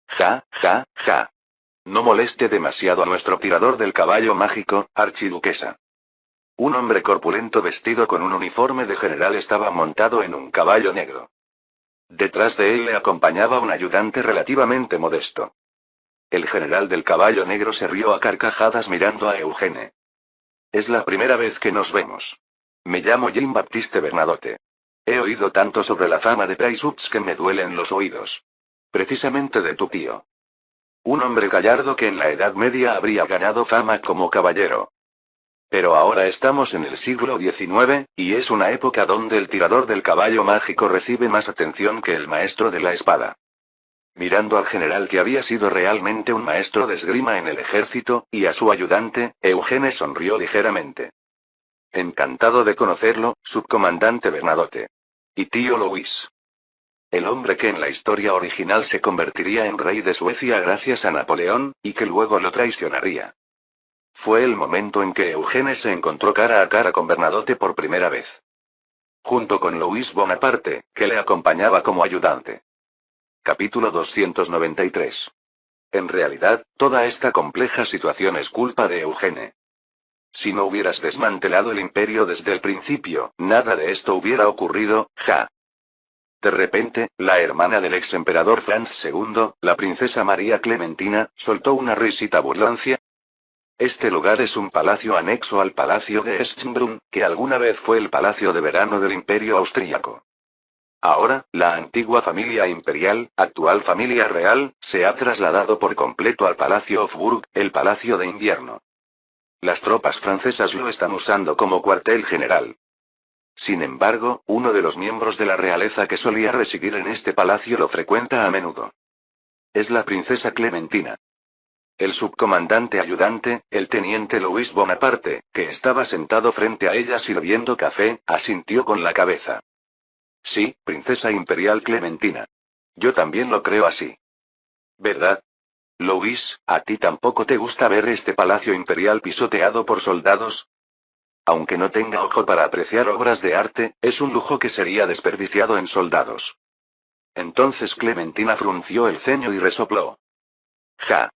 A: Ja, ja, ja. No moleste demasiado a nuestro tirador del caballo mágico, archiduquesa. Un hombre corpulento vestido con un uniforme de general estaba montado en un caballo negro. Detrás de él le acompañaba un ayudante relativamente modesto. El general del caballo negro se rió a carcajadas mirando a Eugene. Es la primera vez que nos vemos. Me llamo Jean-Baptiste Bernadotte. He oído tanto sobre la fama de Prysutz que me duelen los oídos. Precisamente de tu tío. Un hombre gallardo que en la Edad Media habría ganado fama como caballero. Pero ahora estamos en el siglo XIX, y es una época donde el tirador del caballo mágico recibe más atención que el maestro de la espada. Mirando al general que había sido realmente un maestro de esgrima en el ejército, y a su ayudante, Eugene sonrió ligeramente. Encantado de conocerlo, subcomandante Bernadotte. Y tío Louis. El hombre que en la historia original se convertiría en rey de Suecia gracias a Napoleón, y que luego lo traicionaría. Fue el momento en que Eugene se encontró cara a cara con Bernadotte por primera vez. Junto con Louis Bonaparte, que le acompañaba como ayudante. Capítulo 293. En realidad, toda esta compleja situación es culpa de Eugene. Si no hubieras desmantelado el imperio desde el principio, nada de esto hubiera ocurrido, ja. De repente, la hermana del ex emperador Franz II, la princesa María Clementina, soltó una risita burlancia. Este lugar es un palacio anexo al palacio de Schönbrunn, que alguna vez fue el palacio de verano del imperio austríaco. Ahora, la antigua familia imperial, actual familia real, se ha trasladado por completo al Palacio Hofburg, el palacio de invierno. Las tropas francesas lo están usando como cuartel general. Sin embargo, uno de los miembros de la realeza que solía residir en este palacio lo frecuenta a menudo. Es la princesa Clementina. El subcomandante ayudante, el teniente Louis Bonaparte, que estaba sentado frente a ella sirviendo café, asintió con la cabeza. Sí, princesa imperial Clementina. Yo también lo creo así. ¿Verdad? Louis, ¿a ti tampoco te gusta ver este palacio imperial pisoteado por soldados? Aunque no tenga ojo para apreciar obras de arte, es un lujo que sería desperdiciado en soldados. Entonces Clementina frunció el ceño y resopló. Ja.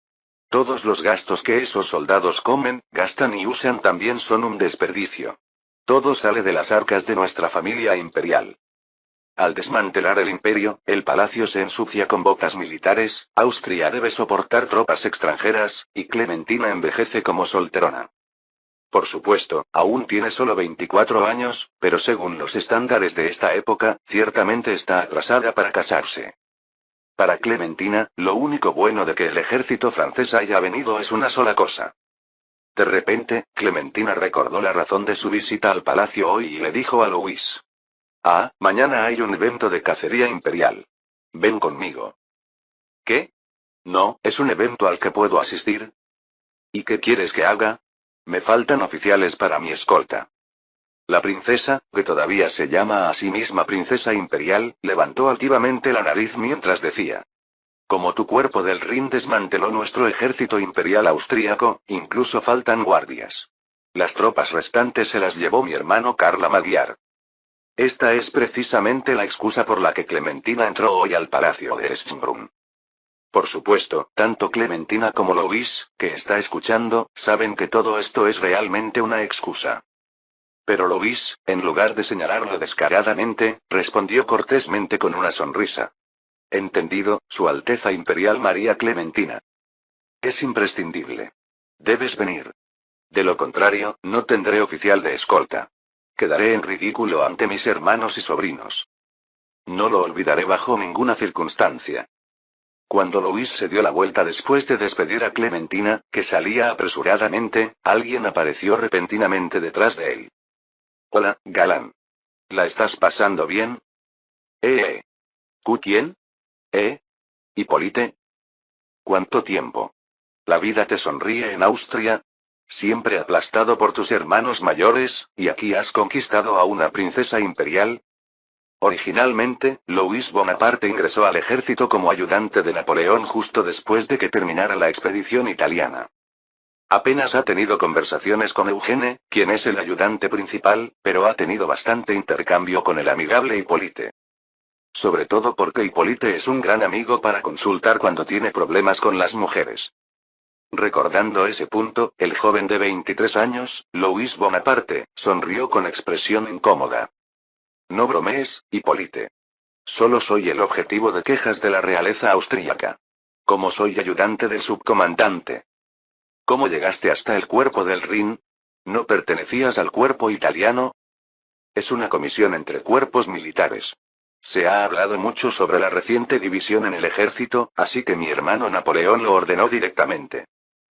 A: Todos los gastos que esos soldados comen, gastan y usan también son un desperdicio. Todo sale de las arcas de nuestra familia imperial. Al desmantelar el imperio, el palacio se ensucia con botas militares, Austria debe soportar tropas extranjeras, y Clementina envejece como solterona. Por supuesto, aún tiene solo 24 años, pero según los estándares de esta época, ciertamente está atrasada para casarse. Para Clementina, lo único bueno de que el ejército francés haya venido es una sola cosa. De repente, Clementina recordó la razón de su visita al palacio hoy y le dijo a Louis. Ah, mañana hay un evento de cacería imperial. Ven conmigo. ¿Qué? No, es un evento al que puedo asistir. ¿Y qué quieres que haga? Me faltan oficiales para mi escolta. La princesa, que todavía se llama a sí misma princesa imperial, levantó altivamente la nariz mientras decía. Como tu cuerpo del Rin desmanteló nuestro ejército imperial austríaco, incluso faltan guardias. Las tropas restantes se las llevó mi hermano Karl Magyar. Esta es precisamente la excusa por la que Clementina entró hoy al palacio de Schönbrunn. Por supuesto, tanto Clementina como Louis, que está escuchando, saben que todo esto es realmente una excusa. Pero Louis, en lugar de señalarlo descaradamente, respondió cortésmente con una sonrisa. Entendido, Su Alteza Imperial María Clementina. Es imprescindible. Debes venir. De lo contrario, no tendré oficial de escolta. Quedaré en ridículo ante mis hermanos y sobrinos. No lo olvidaré bajo ninguna circunstancia. Cuando Louis se dio la vuelta después de despedir a Clementina, que salía apresuradamente, alguien apareció repentinamente detrás de él. Hola, galán. ¿La estás pasando bien? ¿Quién? ¿Hipólite? ¿Cuánto tiempo? ¿La vida te sonríe en Austria? Siempre aplastado por tus hermanos mayores, y aquí has conquistado a una princesa imperial. Originalmente, Louis Bonaparte ingresó al ejército como ayudante de Napoleón justo después de que terminara la expedición italiana. Apenas ha tenido conversaciones con Eugene, quien es el ayudante principal, pero ha tenido bastante intercambio con el amigable Hipólite. Sobre todo porque Hipólite es un gran amigo para consultar cuando tiene problemas con las mujeres. Recordando ese punto, el joven de 23 años, Louis Bonaparte, sonrió con expresión incómoda. No bromees, Hipólite. Solo soy el objetivo de quejas de la realeza austríaca. Como soy ayudante del subcomandante. ¿Cómo llegaste hasta el cuerpo del Rin? ¿No pertenecías al cuerpo italiano? Es una comisión entre cuerpos militares. Se ha hablado mucho sobre la reciente división en el ejército, así que mi hermano Napoleón lo ordenó directamente.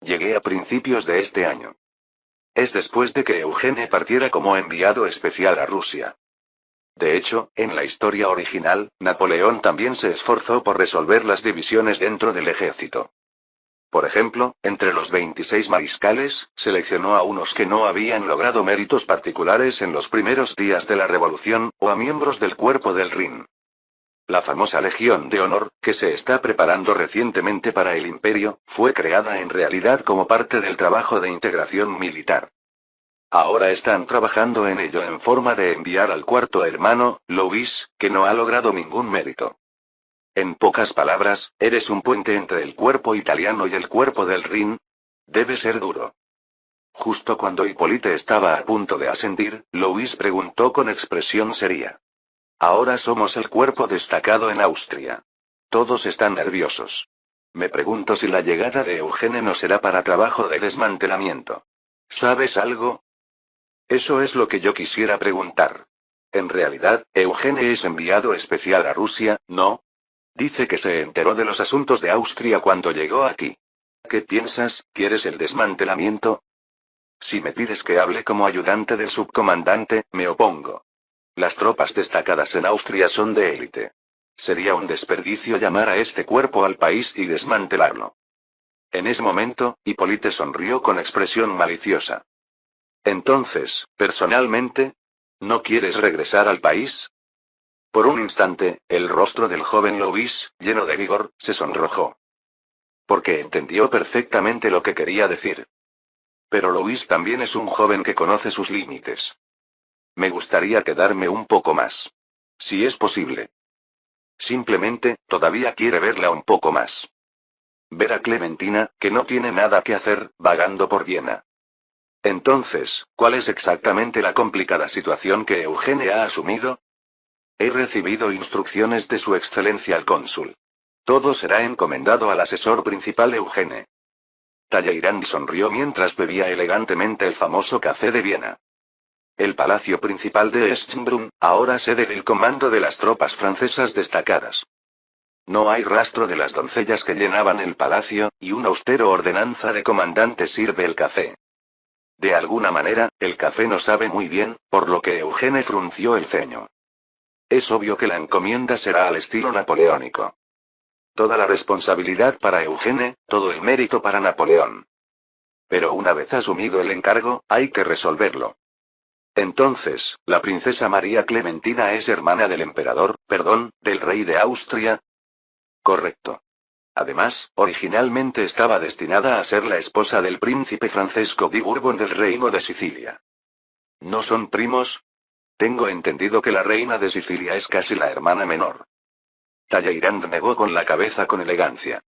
A: Llegué a principios de este año. Es después de que Eugene partiera como enviado especial a Rusia. De hecho, en la historia original, Napoleón también se esforzó por resolver las divisiones dentro del ejército. Por ejemplo, entre los 26 mariscales, seleccionó a unos que no habían logrado méritos particulares en los primeros días de la revolución, o a miembros del cuerpo del Rin. La famosa Legión de Honor, que se está preparando recientemente para el Imperio, fue creada en realidad como parte del trabajo de integración militar. Ahora están trabajando en ello en forma de enviar al cuarto hermano, Louis, que no ha logrado ningún mérito. En pocas palabras, eres un puente entre el cuerpo italiano y el cuerpo del Rin. Debe ser duro. Justo cuando Hipólite estaba a punto de asentir, Louis preguntó con expresión seria. Ahora somos el cuerpo destacado en Austria. Todos están nerviosos. Me pregunto si la llegada de Eugene no será para trabajo de desmantelamiento. ¿Sabes algo? Eso es lo que yo quisiera preguntar. En realidad, Eugene es enviado especial a Rusia, ¿no? Dice que se enteró de los asuntos de Austria cuando llegó aquí. ¿Qué piensas? ¿Quieres el desmantelamiento? Si me pides que hable como ayudante del subcomandante, me opongo. Las tropas destacadas en Austria son de élite. Sería un desperdicio llamar a este cuerpo al país y desmantelarlo. En ese momento, Hipólite sonrió con expresión maliciosa. Entonces, personalmente, ¿no quieres regresar al país? Por un instante, el rostro del joven Louis, lleno de vigor, se sonrojó. Porque entendió perfectamente lo que quería decir. Pero Louis también es un joven que conoce sus límites. Me gustaría quedarme un poco más. Si es posible. Simplemente, todavía quiere verla un poco más. Ver a Clementina, que no tiene nada que hacer, vagando por Viena. Entonces, ¿cuál es exactamente la complicada situación que Eugene ha asumido? He recibido instrucciones de su excelencia el cónsul. Todo será encomendado al asesor principal Eugene. Talleyrand sonrió mientras bebía elegantemente el famoso café de Viena. El palacio principal de Schönbrunn, ahora sede del comando de las tropas francesas destacadas. No hay rastro de las doncellas que llenaban el palacio, y una austero ordenanza de comandante sirve el café. De alguna manera, el café no sabe muy bien, por lo que Eugene frunció el ceño. Es obvio que la encomienda será al estilo napoleónico. Toda la responsabilidad para Eugene, todo el mérito para Napoleón. Pero una vez asumido el encargo, hay que resolverlo. Entonces, ¿la princesa María Clementina es hermana del emperador, del rey de Austria? Correcto. Además, originalmente estaba destinada a ser la esposa del príncipe Francesco di Bourbon del Reino de Sicilia. ¿No son primos? Tengo entendido que la reina de Sicilia es casi la hermana menor. Talleyrand negó con la cabeza con elegancia.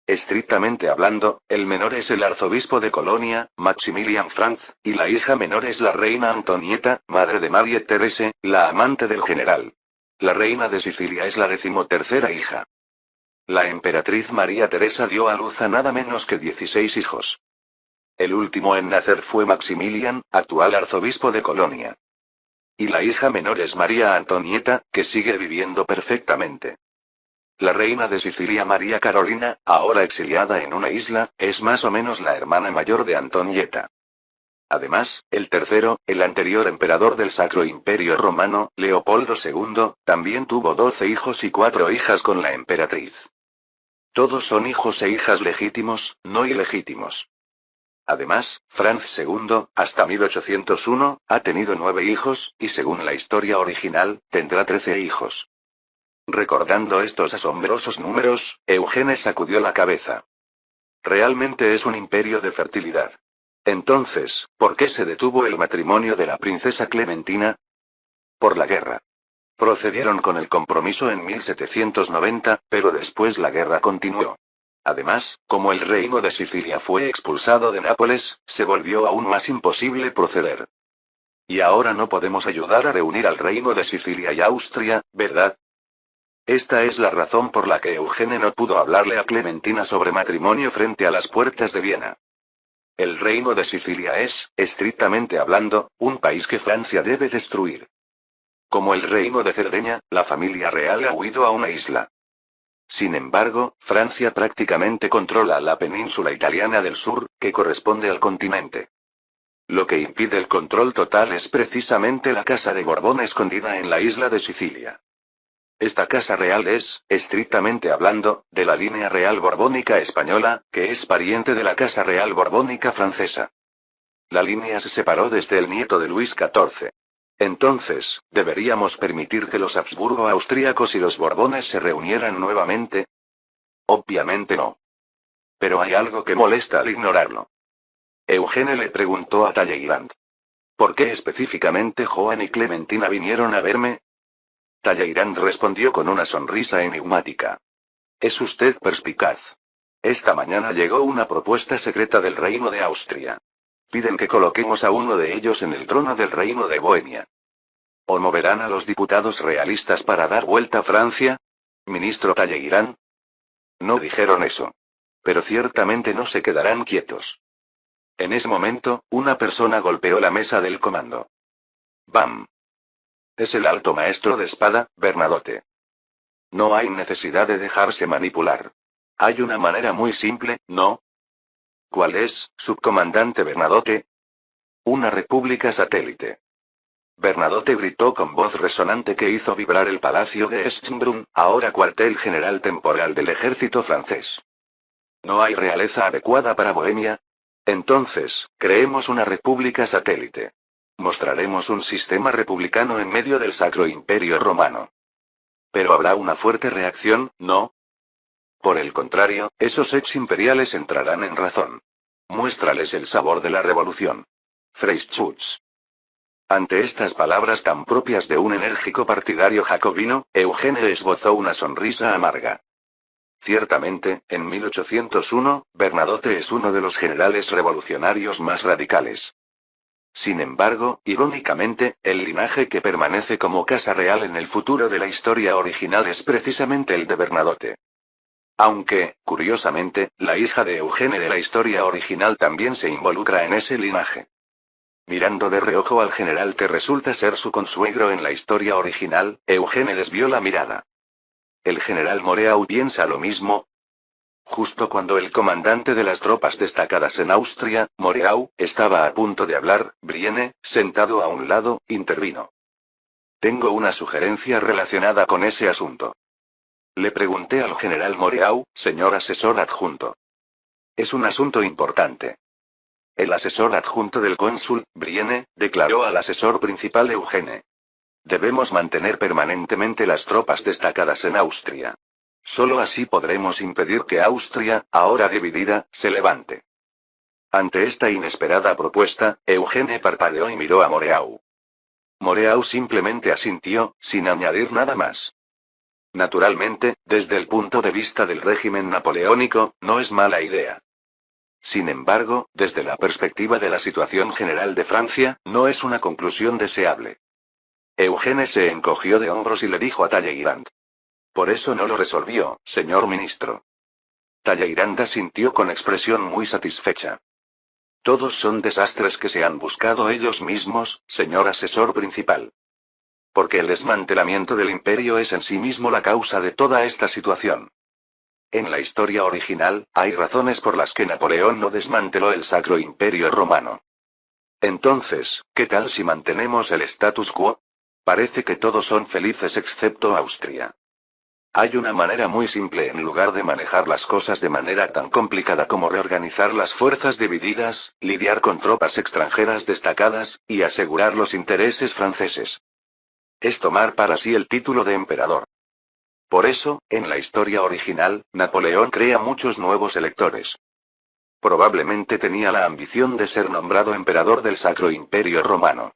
A: Estrictamente hablando, el menor es el arzobispo de Colonia, Maximilian Franz, y la hija menor es la reina Antonieta, madre de Marie Therese, la amante del general. La reina de Sicilia es la 13ª hija. La emperatriz María Teresa dio a luz a nada menos que 16 hijos. El último en nacer fue Maximilian, actual arzobispo de Colonia. Y la hija menor es María Antonieta, que sigue viviendo perfectamente. La reina de Sicilia María Carolina, ahora exiliada en una isla, es más o menos la hermana mayor de Antonieta. Además, el tercero, el anterior emperador del Sacro Imperio Romano, Leopoldo II, también tuvo 12 hijos y 4 hijas con la emperatriz. Todos son hijos e hijas legítimos, no ilegítimos. Además, Franz II, hasta 1801, ha tenido 9 hijos, y según la historia original, tendrá 13 hijos. Recordando estos asombrosos números, Eugene sacudió la cabeza. Realmente es un imperio de fertilidad. Entonces, ¿por qué se detuvo el matrimonio de la princesa Clementina? Por la guerra. Procedieron con el compromiso en 1790, pero después la guerra continuó. Además, como el reino de Sicilia fue expulsado de Nápoles, se volvió aún más imposible proceder. Y ahora no podemos ayudar a reunir al reino de Sicilia y Austria, ¿verdad? Esta es la razón por la que Eugene no pudo hablarle a Clementina sobre matrimonio frente a las puertas de Viena. El reino de Sicilia es, estrictamente hablando, un país que Francia debe destruir. Como el reino de Cerdeña, la familia real ha huido a una isla. Sin embargo, Francia prácticamente controla la península italiana del sur, que corresponde al continente. Lo que impide el control total es precisamente la Casa de Borbón escondida en la isla de Sicilia. Esta casa real es, estrictamente hablando, de la línea real borbónica española, que es pariente de la casa real borbónica francesa. La línea se separó desde el nieto de Luis XIV. Entonces, ¿deberíamos permitir que los Habsburgo austríacos y los Borbones se reunieran nuevamente? Obviamente no. Pero hay algo que molesta al ignorarlo. Eugene le preguntó a Talleyrand. ¿Por qué específicamente Joan y Clementina vinieron a verme? Talleyrand respondió con una sonrisa enigmática. Es usted perspicaz. Esta mañana llegó una propuesta secreta del Reino de Austria. Piden que coloquemos a uno de ellos en el trono del Reino de Bohemia. ¿O moverán a los diputados realistas para dar vuelta a Francia? Ministro Talleyrand. No dijeron eso. Pero ciertamente no se quedarán quietos. En ese momento, una persona golpeó la mesa del comando. ¡Bam! Es el alto maestro de espada, Bernadotte. No hay necesidad de dejarse manipular. Hay una manera muy simple, ¿no? ¿Cuál es, subcomandante Bernadotte? Una república satélite. Bernadotte gritó con voz resonante que hizo vibrar el palacio de Schönbrunn, ahora cuartel general temporal del ejército francés. ¿No hay realeza adecuada para Bohemia? Entonces, creemos una república satélite. Mostraremos un sistema republicano en medio del Sacro Imperio Romano. Pero habrá una fuerte reacción, ¿no? Por el contrario, esos ex imperiales entrarán en razón. Muéstrales el sabor de la revolución. Freischütz. Ante estas palabras tan propias de un enérgico partidario jacobino, Eugene esbozó una sonrisa amarga. Ciertamente, en 1801, Bernadotte es uno de los generales revolucionarios más radicales. Sin embargo, irónicamente, el linaje que permanece como casa real en el futuro de la historia original es precisamente el de Bernadotte. Aunque, curiosamente, la hija de Eugene de la historia original también se involucra en ese linaje. Mirando de reojo al general que resulta ser su consuegro en la historia original, Eugene desvió la mirada. ¿El general Moreau piensa lo mismo? Justo cuando el comandante de las tropas destacadas en Austria, Moreau, estaba a punto de hablar, Brienne, sentado a un lado, intervino. Tengo una sugerencia relacionada con ese asunto. Le pregunté al general Moreau, señor asesor adjunto. Es un asunto importante. El asesor adjunto del cónsul, Brienne, declaró al asesor principal Eugene. Debemos mantener permanentemente las tropas destacadas en Austria. Solo así podremos impedir que Austria, ahora dividida, se levante. Ante esta inesperada propuesta, Eugene parpadeó y miró a Moreau. Moreau simplemente asintió, sin añadir nada más. Naturalmente, desde el punto de vista del régimen napoleónico, no es mala idea. Sin embargo, desde la perspectiva de la situación general de Francia, no es una conclusión deseable. Eugene se encogió de hombros y le dijo a Talleyrand. Por eso no lo resolvió, señor ministro. Talleyrand asintió con expresión muy satisfecha. Todos son desastres que se han buscado ellos mismos, señor asesor principal. Porque el desmantelamiento del imperio es en sí mismo la causa de toda esta situación. En la historia original, hay razones por las que Napoleón no desmanteló el Sacro Imperio Romano. Entonces, ¿qué tal si mantenemos el status quo? Parece que todos son felices excepto Austria. Hay una manera muy simple en lugar de manejar las cosas de manera tan complicada como reorganizar las fuerzas divididas, lidiar con tropas extranjeras destacadas, y asegurar los intereses franceses. Es tomar para sí el título de emperador. Por eso, en la historia original, Napoleón crea muchos nuevos electores. Probablemente tenía la ambición de ser nombrado emperador del Sacro Imperio Romano.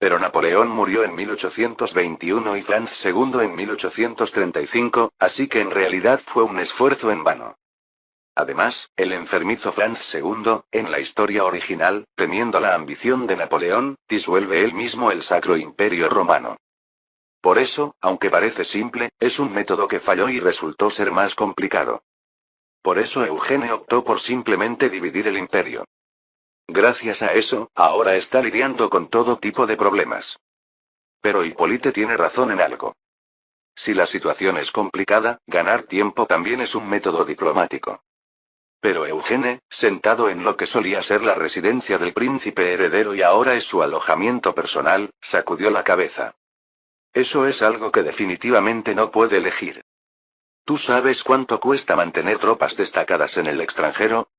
A: Pero Napoleón murió en 1821 y Franz II en 1835, así que en realidad fue un esfuerzo en vano. Además, el enfermizo Franz II, en la historia original, teniendo la ambición de Napoleón, disuelve él mismo el Sacro Imperio Romano. Por eso, aunque parece simple, es un método que falló y resultó ser más complicado. Por eso Eugene optó por simplemente dividir el imperio. Gracias a eso, ahora está lidiando con todo tipo de problemas. Pero Hippolyte tiene razón en algo. Si la situación es complicada, ganar tiempo también es un método diplomático. Pero Eugene, sentado en lo que solía ser la residencia del príncipe heredero y ahora es su alojamiento personal, sacudió la cabeza. Eso es algo que definitivamente no puede elegir. ¿Tú sabes cuánto cuesta mantener tropas destacadas en el extranjero?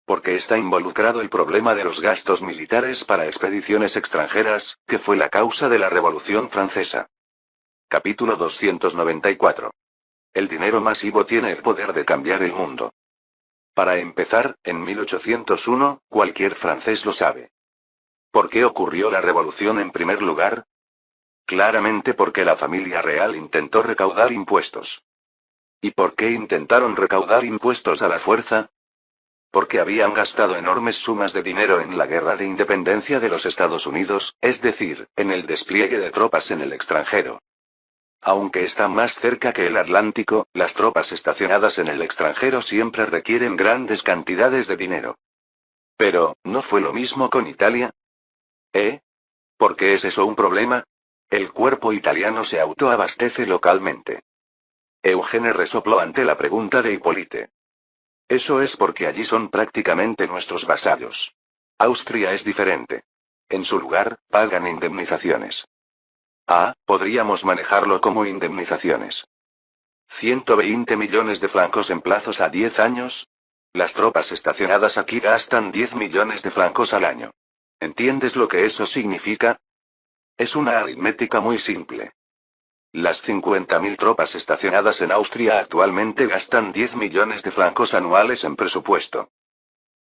A: Porque está involucrado el problema de los gastos militares para expediciones extranjeras, que fue la causa de la Revolución Francesa. Capítulo 294. El dinero masivo tiene el poder de cambiar el mundo. Para empezar, en 1801, cualquier francés lo sabe. ¿Por qué ocurrió la revolución en primer lugar? Claramente porque la familia real intentó recaudar impuestos. ¿Y por qué intentaron recaudar impuestos a la fuerza? Porque habían gastado enormes sumas de dinero en la guerra de independencia de los Estados Unidos, es decir, en el despliegue de tropas en el extranjero. Aunque está más cerca que el Atlántico, las tropas estacionadas en el extranjero siempre requieren grandes cantidades de dinero. Pero, ¿no fue lo mismo con Italia? ¿Eh? ¿Por qué es eso un problema? El cuerpo italiano se autoabastece localmente. Eugene resopló ante la pregunta de Hipólite. Eso es porque allí son prácticamente nuestros vasallos. Austria es diferente. En su lugar, pagan indemnizaciones. Ah, podríamos manejarlo como indemnizaciones. 120 millones de francos en plazos a 10 años. Las tropas estacionadas aquí gastan 10 millones de francos al año. ¿Entiendes lo que eso significa? Es una aritmética muy simple. Las 50.000 tropas estacionadas en Austria actualmente gastan 10 millones de francos anuales en presupuesto.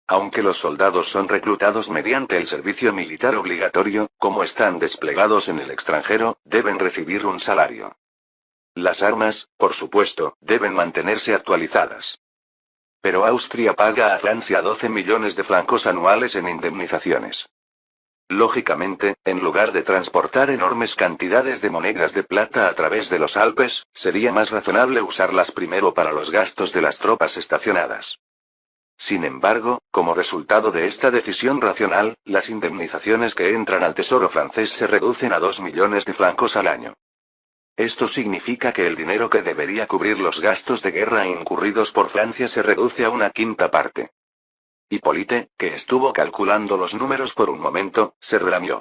A: Aunque los soldados son reclutados mediante el servicio militar obligatorio, como están desplegados en el extranjero, deben recibir un salario. Las armas, por supuesto, deben mantenerse actualizadas. Pero Austria paga a Francia 12 millones de francos anuales en indemnizaciones. Lógicamente, en lugar de transportar enormes cantidades de monedas de plata a través de los Alpes, sería más razonable usarlas primero para los gastos de las tropas estacionadas. Sin embargo, como resultado de esta decisión racional, las indemnizaciones que entran al Tesoro francés se reducen a 2 millones de francos al año. Esto significa que el dinero que debería cubrir los gastos de guerra incurridos por Francia se reduce a una quinta parte. Hipólite, que estuvo calculando los números por un momento, se relamió.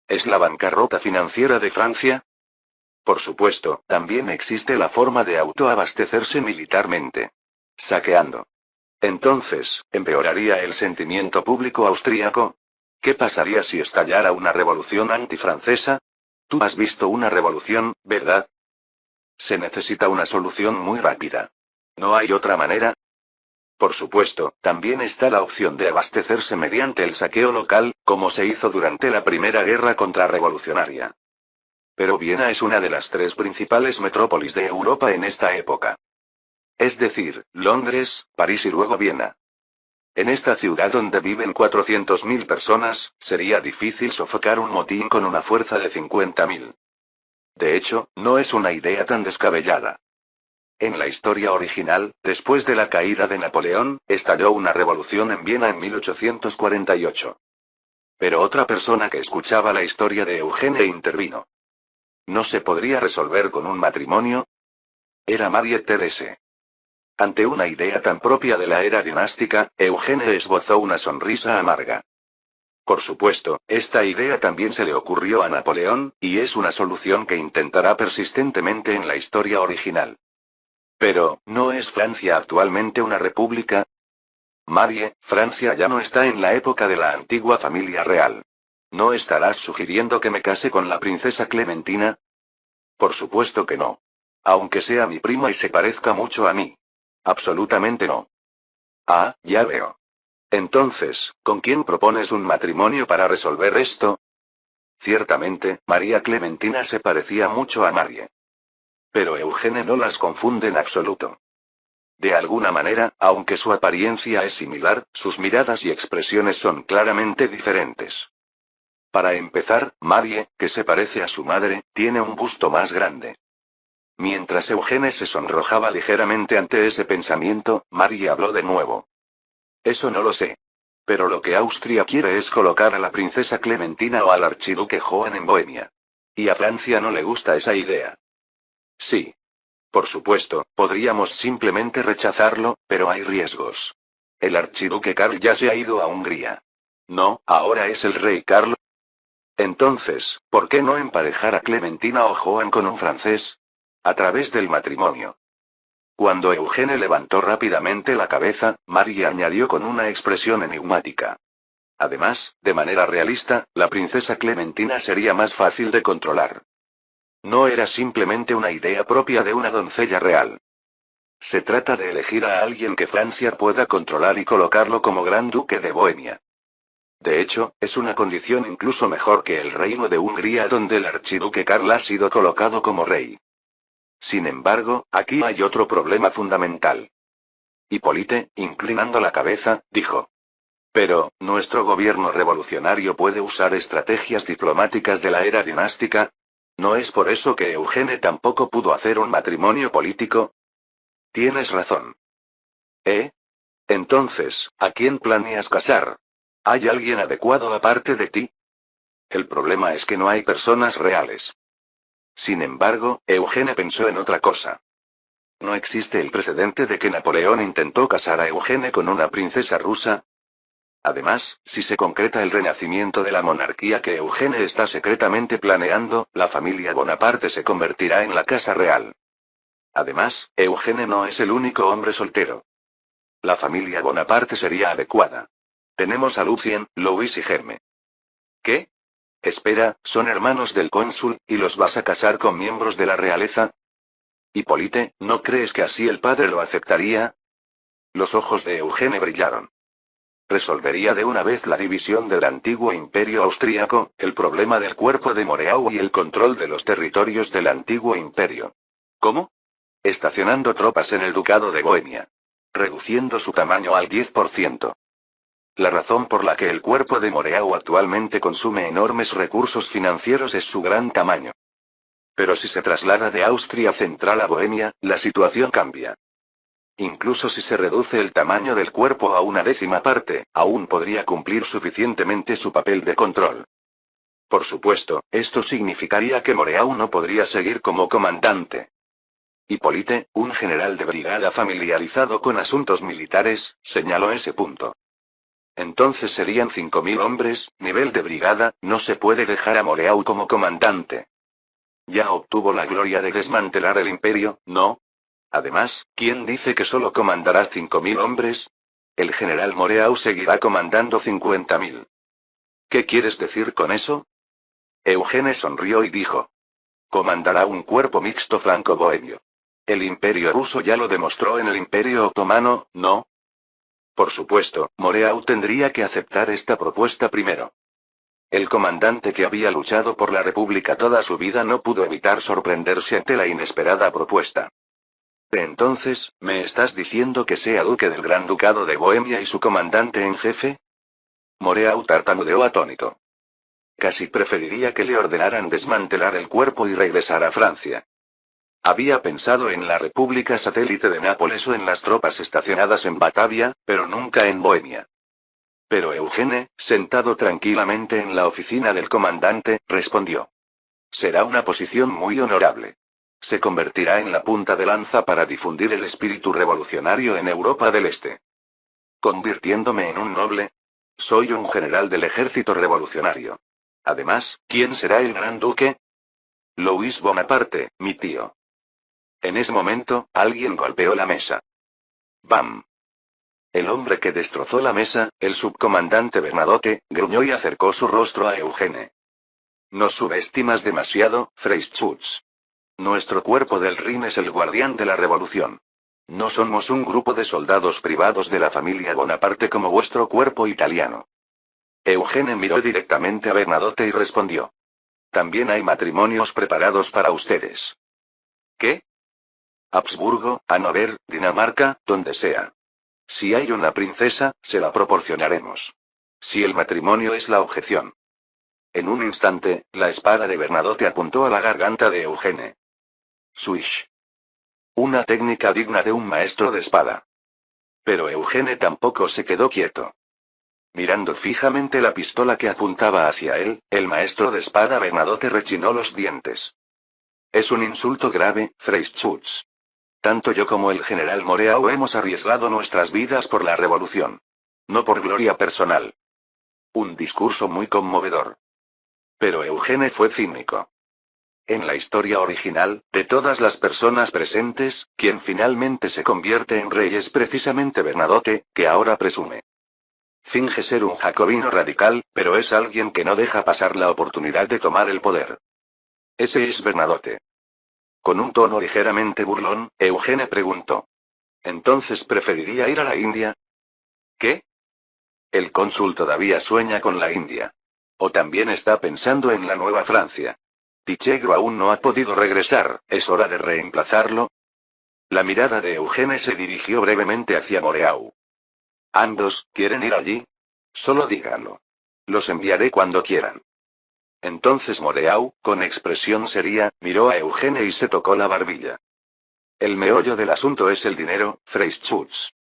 A: ¿Es la bancarrota financiera de Francia? Por supuesto, también existe la forma de autoabastecerse militarmente. Saqueando. Entonces, ¿empeoraría el sentimiento público austríaco? ¿Qué pasaría si estallara una revolución antifrancesa? Tú has visto una revolución, ¿verdad? Se necesita una solución muy rápida. ¿No hay otra manera? Por supuesto, también está la opción de abastecerse mediante el saqueo local, como se hizo durante la Primera Guerra Contrarrevolucionaria. Pero Viena es una de las 3 principales metrópolis de Europa en esta época. Es decir, Londres, París y luego Viena. En esta ciudad donde viven 400.000 personas, sería difícil sofocar un motín con una fuerza de 50.000. De hecho, no es una idea tan descabellada. En la historia original, después de la caída de Napoleón, estalló una revolución en Viena en 1848. Pero otra persona que escuchaba la historia de Eugene intervino. ¿No se podría resolver con un matrimonio? Era Marie Thérèse. Ante una idea tan propia de la era dinástica, Eugene esbozó una sonrisa amarga. Por supuesto, esta idea también se le ocurrió a Napoleón, y es una solución que intentará persistentemente en la historia original. Pero, ¿no es Francia actualmente una república? Marie, Francia ya no está en la época de la antigua familia real. ¿No estarás sugiriendo que me case con la princesa Clementina? Por supuesto que no. Aunque sea mi prima y se parezca mucho a mí. Absolutamente no. Ah, ya veo. Entonces, ¿con quién propones un matrimonio para resolver esto? Ciertamente, María Clementina se parecía mucho a Marie. Pero Eugene no las confunde en absoluto. De alguna manera, aunque su apariencia es similar, sus miradas y expresiones son claramente diferentes. Para empezar, Marie, que se parece a su madre, tiene un busto más grande. Mientras Eugene se sonrojaba ligeramente ante ese pensamiento, Marie habló de nuevo. Eso no lo sé. Pero lo que Austria quiere es colocar a la princesa Clementina o al archiduque Joan en Bohemia. Y a Francia no le gusta esa idea. Sí. Por supuesto, podríamos simplemente rechazarlo, pero hay riesgos. El archiduque Karl ya se ha ido a Hungría. No, ahora es el rey Carlos. Entonces, ¿por qué no emparejar a Clementina o Joan con un francés? A través del matrimonio. Cuando Eugene levantó rápidamente la cabeza, Marie añadió con una expresión enigmática. Además, de manera realista, la princesa Clementina sería más fácil de controlar. No era simplemente una idea propia de una doncella real. Se trata de elegir a alguien que Francia pueda controlar y colocarlo como gran duque de Bohemia. De hecho, es una condición incluso mejor que el reino de Hungría donde el archiduque Karl ha sido colocado como rey. Sin embargo, aquí hay otro problema fundamental. Hipólite, inclinando la cabeza, dijo. Pero, ¿nuestro gobierno revolucionario puede usar estrategias diplomáticas de la era dinástica? ¿No es por eso que Eugene tampoco pudo hacer un matrimonio político? Tienes razón. ¿Eh? Entonces, ¿a quién planeas casar? ¿Hay alguien adecuado aparte de ti? El problema es que no hay personas reales. Sin embargo, Eugene pensó en otra cosa. ¿No existe el precedente de que Napoleón intentó casar a Eugene con una princesa rusa? Además, si se concreta el renacimiento de la monarquía que Eugene está secretamente planeando, la familia Bonaparte se convertirá en la casa real. Además, Eugene no es el único hombre soltero. La familia Bonaparte sería adecuada. Tenemos a Lucien, Louis y Germe. ¿Qué? Espera, son hermanos del cónsul, ¿y los vas a casar con miembros de la realeza? Hipólite, ¿no crees que así el padre lo aceptaría? Los ojos de Eugene brillaron. Resolvería de una vez la división del antiguo imperio austríaco, el problema del cuerpo de Moreau y el control de los territorios del antiguo imperio. ¿Cómo? Estacionando tropas en el ducado de Bohemia. Reduciendo su tamaño al 10%. La razón por la que el cuerpo de Moreau actualmente consume enormes recursos financieros es su gran tamaño. Pero si se traslada de Austria Central a Bohemia, la situación cambia. Incluso si se reduce el tamaño del cuerpo a una décima parte, aún podría cumplir suficientemente su papel de control. Por supuesto, esto significaría que Moreau no podría seguir como comandante. Hipólite, un general de brigada familiarizado con asuntos militares, señaló ese punto. Entonces serían 5.000 hombres, nivel de brigada, no se puede dejar a Moreau como comandante. Ya obtuvo la gloria de desmantelar el imperio, ¿no? Además, ¿quién dice que solo comandará 5.000 hombres? El general Moreau seguirá comandando 50.000. ¿Qué quieres decir con eso? Eugene sonrió y dijo. Comandará un cuerpo mixto franco-bohemio. El imperio ruso ya lo demostró en el imperio otomano, ¿no? Por supuesto, Moreau tendría que aceptar esta propuesta primero. El comandante que había luchado por la República toda su vida no pudo evitar sorprenderse ante la inesperada propuesta. Entonces, ¿me estás diciendo que sea duque del Gran Ducado de Bohemia y su comandante en jefe? Moreau tartamudeó atónito. Casi preferiría que le ordenaran desmantelar el cuerpo y regresar a Francia. Había pensado en la República satélite de Nápoles o en las tropas estacionadas en Batavia, pero nunca en Bohemia. Pero Eugene, sentado tranquilamente en la oficina del comandante, respondió. Será una posición muy honorable. Se convertirá en la punta de lanza para difundir el espíritu revolucionario en Europa del Este. ¿Convirtiéndome en un noble? Soy un general del ejército revolucionario. Además, ¿quién será el gran duque? Louis Bonaparte, mi tío. En ese momento, alguien golpeó la mesa. ¡Bam! El hombre que destrozó la mesa, el subcomandante Bernadotte, gruñó y acercó su rostro a Eugene. Nos subestimas demasiado, Freischütz. Nuestro cuerpo del Rin es el guardián de la revolución. No somos un grupo de soldados privados de la familia Bonaparte como vuestro cuerpo italiano. Eugene miró directamente a Bernadotte y respondió. También hay matrimonios preparados para ustedes. ¿Qué? Habsburgo, Hannover, Dinamarca, donde sea. Si hay una princesa, se la proporcionaremos. Si el matrimonio es la objeción. En un instante, la espada de Bernadotte apuntó a la garganta de Eugene. Swish. Una técnica digna de un maestro de espada. Pero Eugene tampoco se quedó quieto. Mirando fijamente la pistola que apuntaba hacia él, el maestro de espada Bernadotte rechinó los dientes. Es un insulto grave, Freischütz. Tanto yo como el general Moreau hemos arriesgado nuestras vidas por la revolución. No por gloria personal. Un discurso muy conmovedor. Pero Eugene fue cínico. En la historia original, de todas las personas presentes, quien finalmente se convierte en rey es precisamente Bernadotte, que ahora presume. Finge ser un jacobino radical, pero es alguien que no deja pasar la oportunidad de tomar el poder. Ese es Bernadotte. Con un tono ligeramente burlón, Eugene preguntó. ¿Entonces preferiría ir a la India? ¿Qué? El cónsul todavía sueña con la India. O también está pensando en la Nueva Francia. Tichegro aún no ha podido regresar, ¿es hora de reemplazarlo? La mirada de Eugene se dirigió brevemente hacia Moreau. Ambos, ¿quieren ir allí? Solo díganlo. Los enviaré cuando quieran. Entonces Moreau, con expresión seria, miró a Eugene y se tocó la barbilla. El meollo del asunto es el dinero, Freischutz.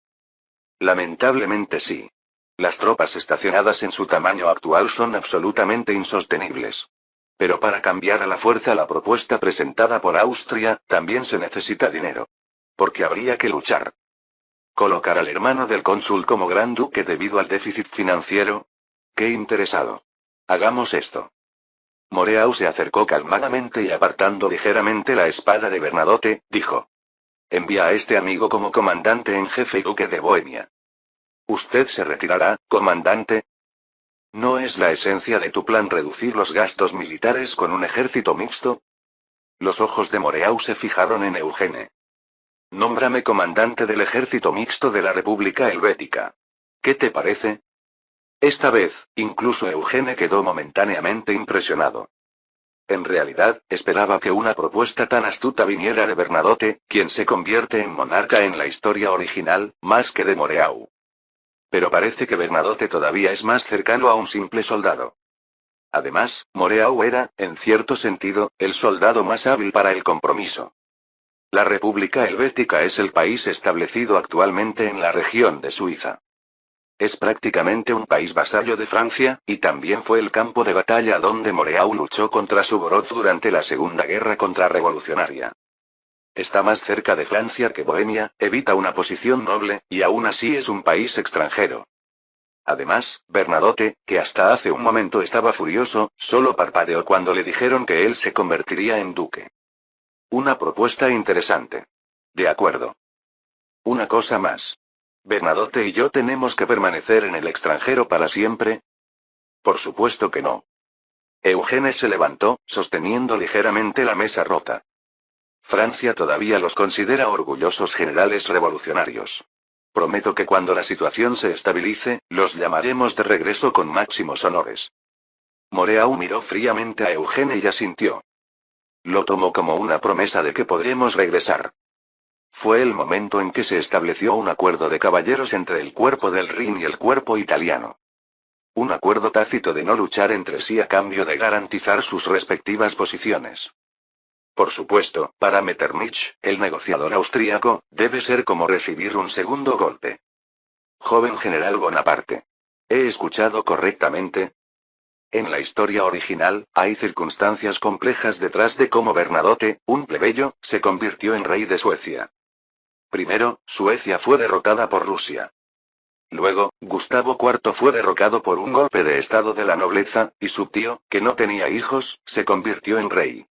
A: Lamentablemente sí. Las tropas estacionadas en su tamaño actual son absolutamente insostenibles. Pero para cambiar a la fuerza la propuesta presentada por Austria, también se necesita dinero. Porque habría que luchar. ¿Colocar al hermano del cónsul como gran duque debido al déficit financiero? ¡Qué interesado! Hagamos esto. Moreau se acercó calmadamente y apartando ligeramente la espada de Bernadotte, dijo. Envía a este amigo como comandante en jefe y duque de Bohemia. ¿Usted se retirará, comandante? ¿No es la esencia de tu plan reducir los gastos militares con un ejército mixto? Los ojos de Moreau se fijaron en Eugene. Nómbrame comandante del ejército mixto de la República Helvética. ¿Qué te parece? Esta vez, incluso Eugene quedó momentáneamente impresionado. En realidad, esperaba que una propuesta tan astuta viniera de Bernadotte, quien se convierte en monarca en la historia original, más que de Moreau. Pero parece que Bernadotte todavía es más cercano a un simple soldado. Además, Moreau era, en cierto sentido, el soldado más hábil para el compromiso. La República Helvética es el país establecido actualmente en la región de Suiza. Es prácticamente un país vasallo de Francia, y también fue el campo de batalla donde Moreau luchó contra Suvorov durante la Segunda Guerra Contrarrevolucionaria. Está más cerca de Francia que Bohemia, evita una posición noble, y aún así es un país extranjero. Además, Bernadotte, que hasta hace un momento estaba furioso, solo parpadeó cuando le dijeron que él se convertiría en duque. Una propuesta interesante. De acuerdo. Una cosa más. ¿Bernadotte y yo tenemos que permanecer en el extranjero para siempre? Por supuesto que no. Eugene se levantó, sosteniendo ligeramente la mesa rota. Francia todavía los considera orgullosos generales revolucionarios. Prometo que cuando la situación se estabilice, los llamaremos de regreso con máximos honores. Moreau miró fríamente a Eugene y asintió. Lo tomó como una promesa de que podremos regresar. Fue el momento en que se estableció un acuerdo de caballeros entre el cuerpo del Rin y el cuerpo italiano. Un acuerdo tácito de no luchar entre sí a cambio de garantizar sus respectivas posiciones. Por supuesto, para Metternich, el negociador austríaco, debe ser como recibir un segundo golpe. Joven general Bonaparte. ¿He escuchado correctamente? En la historia original, hay circunstancias complejas detrás de cómo Bernadotte, un plebeyo, se convirtió en rey de Suecia. Primero, Suecia fue derrotada por Rusia. Luego, Gustavo IV fue derrocado por un golpe de estado de la nobleza, y su tío, que no tenía hijos, se convirtió en rey.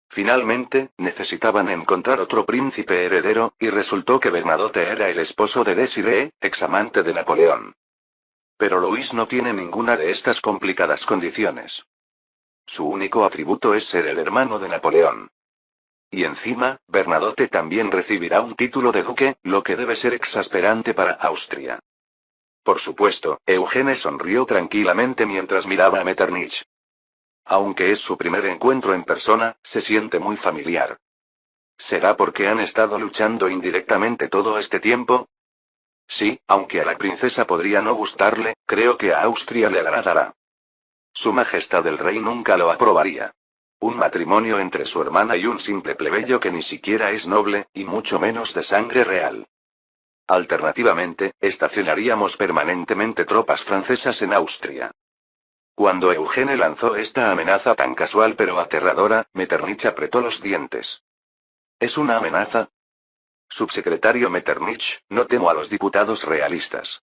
A: Finalmente, necesitaban encontrar otro príncipe heredero, y resultó que Bernadotte era el esposo de Désirée, examante de Napoleón. Pero Luis no tiene ninguna de estas complicadas condiciones. Su único atributo es ser el hermano de Napoleón. Y encima, Bernadotte también recibirá un título de duque, lo que debe ser exasperante para Austria. Por supuesto, Eugene sonrió tranquilamente mientras miraba a Metternich. Aunque es su primer encuentro en persona, se siente muy familiar. ¿Será porque han estado luchando indirectamente todo este tiempo? Sí, aunque a la princesa podría no gustarle, creo que a Austria le agradará. Su Majestad el Rey nunca lo aprobaría. Un matrimonio entre su hermana y un simple plebeyo que ni siquiera es noble, y mucho menos de sangre real. Alternativamente, estacionaríamos permanentemente tropas francesas en Austria. Cuando Eugene lanzó esta amenaza tan casual pero aterradora, Metternich apretó los dientes. ¿Es una amenaza? Subsecretario Metternich, no temo a los diputados realistas.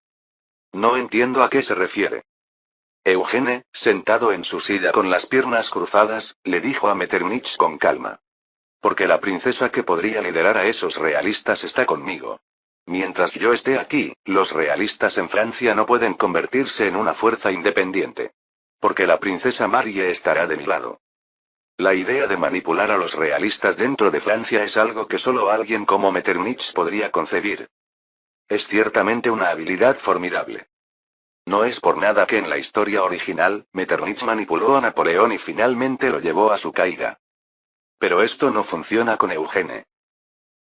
A: No entiendo a qué se refiere. Eugene, sentado en su silla con las piernas cruzadas, le dijo a Metternich con calma. Porque la princesa que podría liderar a esos realistas está conmigo. Mientras yo esté aquí, los realistas en Francia no pueden convertirse en una fuerza independiente. Porque la princesa Marie estará de mi lado. La idea de manipular a los realistas dentro de Francia es algo que solo alguien como Metternich podría concebir. Es ciertamente una habilidad formidable. No es por nada que en la historia original, Metternich manipuló a Napoleón y finalmente lo llevó a su caída. Pero esto no funciona con Eugene.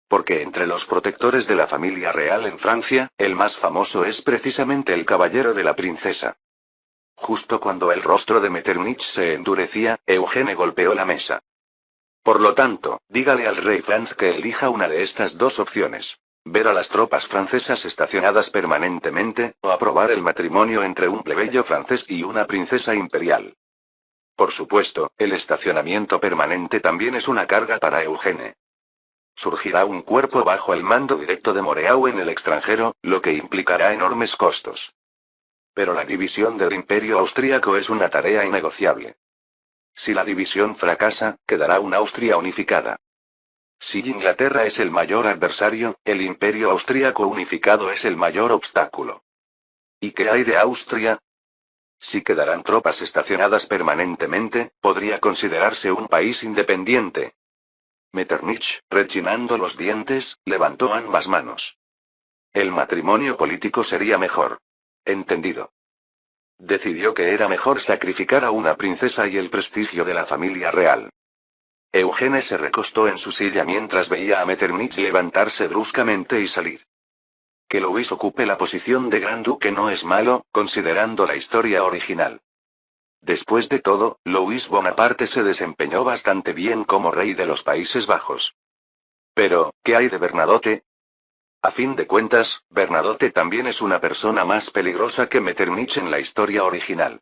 A: Porque entre los protectores de la familia real en Francia, el más famoso es precisamente el caballero de la princesa. Justo cuando el rostro de Metternich se endurecía, Eugene golpeó la mesa. Por lo tanto, dígale al rey Franz que elija una de estas dos opciones. Ver a las tropas francesas estacionadas permanentemente, o aprobar el matrimonio entre un plebeyo francés y una princesa imperial. Por supuesto, el estacionamiento permanente también es una carga para Eugene. Surgirá un cuerpo bajo el mando directo de Moreau en el extranjero, lo que implicará enormes costos. Pero la división del imperio austríaco es una tarea innegociable. Si la división fracasa, quedará una Austria unificada. Si Inglaterra es el mayor adversario, el imperio austríaco unificado es el mayor obstáculo. ¿Y qué hay de Austria? Si quedarán tropas estacionadas permanentemente, podría considerarse un país independiente. Metternich, rechinando los dientes, levantó ambas manos. El matrimonio político sería mejor. Entendido. Decidió que era mejor sacrificar a una princesa y el prestigio de la familia real. Eugene se recostó en su silla mientras veía a Metternich levantarse bruscamente y salir. Que Louis ocupe la posición de gran duque no es malo, considerando la historia original. Después de todo, Louis Bonaparte se desempeñó bastante bien como rey de los Países Bajos. Pero, ¿qué hay de Bernadotte? A fin de cuentas, Bernadotte también es una persona más peligrosa que Metternich en la historia original.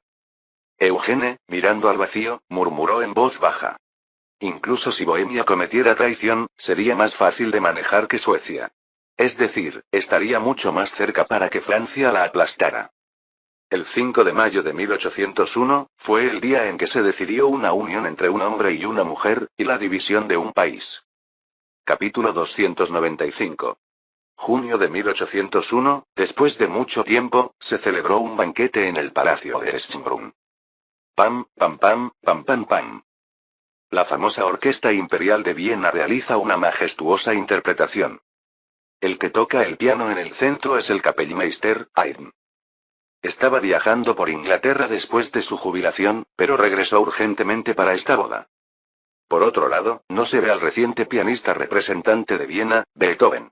A: Eugene, mirando al vacío, murmuró en voz baja. Incluso si Bohemia cometiera traición, sería más fácil de manejar que Suecia. Es decir, estaría mucho más cerca para que Francia la aplastara. El 5 de mayo de 1801, fue el día en que se decidió una unión entre un hombre y una mujer, y la división de un país. Capítulo 295. Junio de 1801, después de mucho tiempo, se celebró un banquete en el Palacio de Schönbrunn. Pam, pam, pam, pam, pam, pam. La famosa Orquesta Imperial de Viena realiza una majestuosa interpretación. El que toca el piano en el centro es el Kapellmeister, Haydn. Estaba viajando por Inglaterra después de su jubilación, pero regresó urgentemente para esta boda. Por otro lado, no se ve al reciente pianista representante de Viena, Beethoven.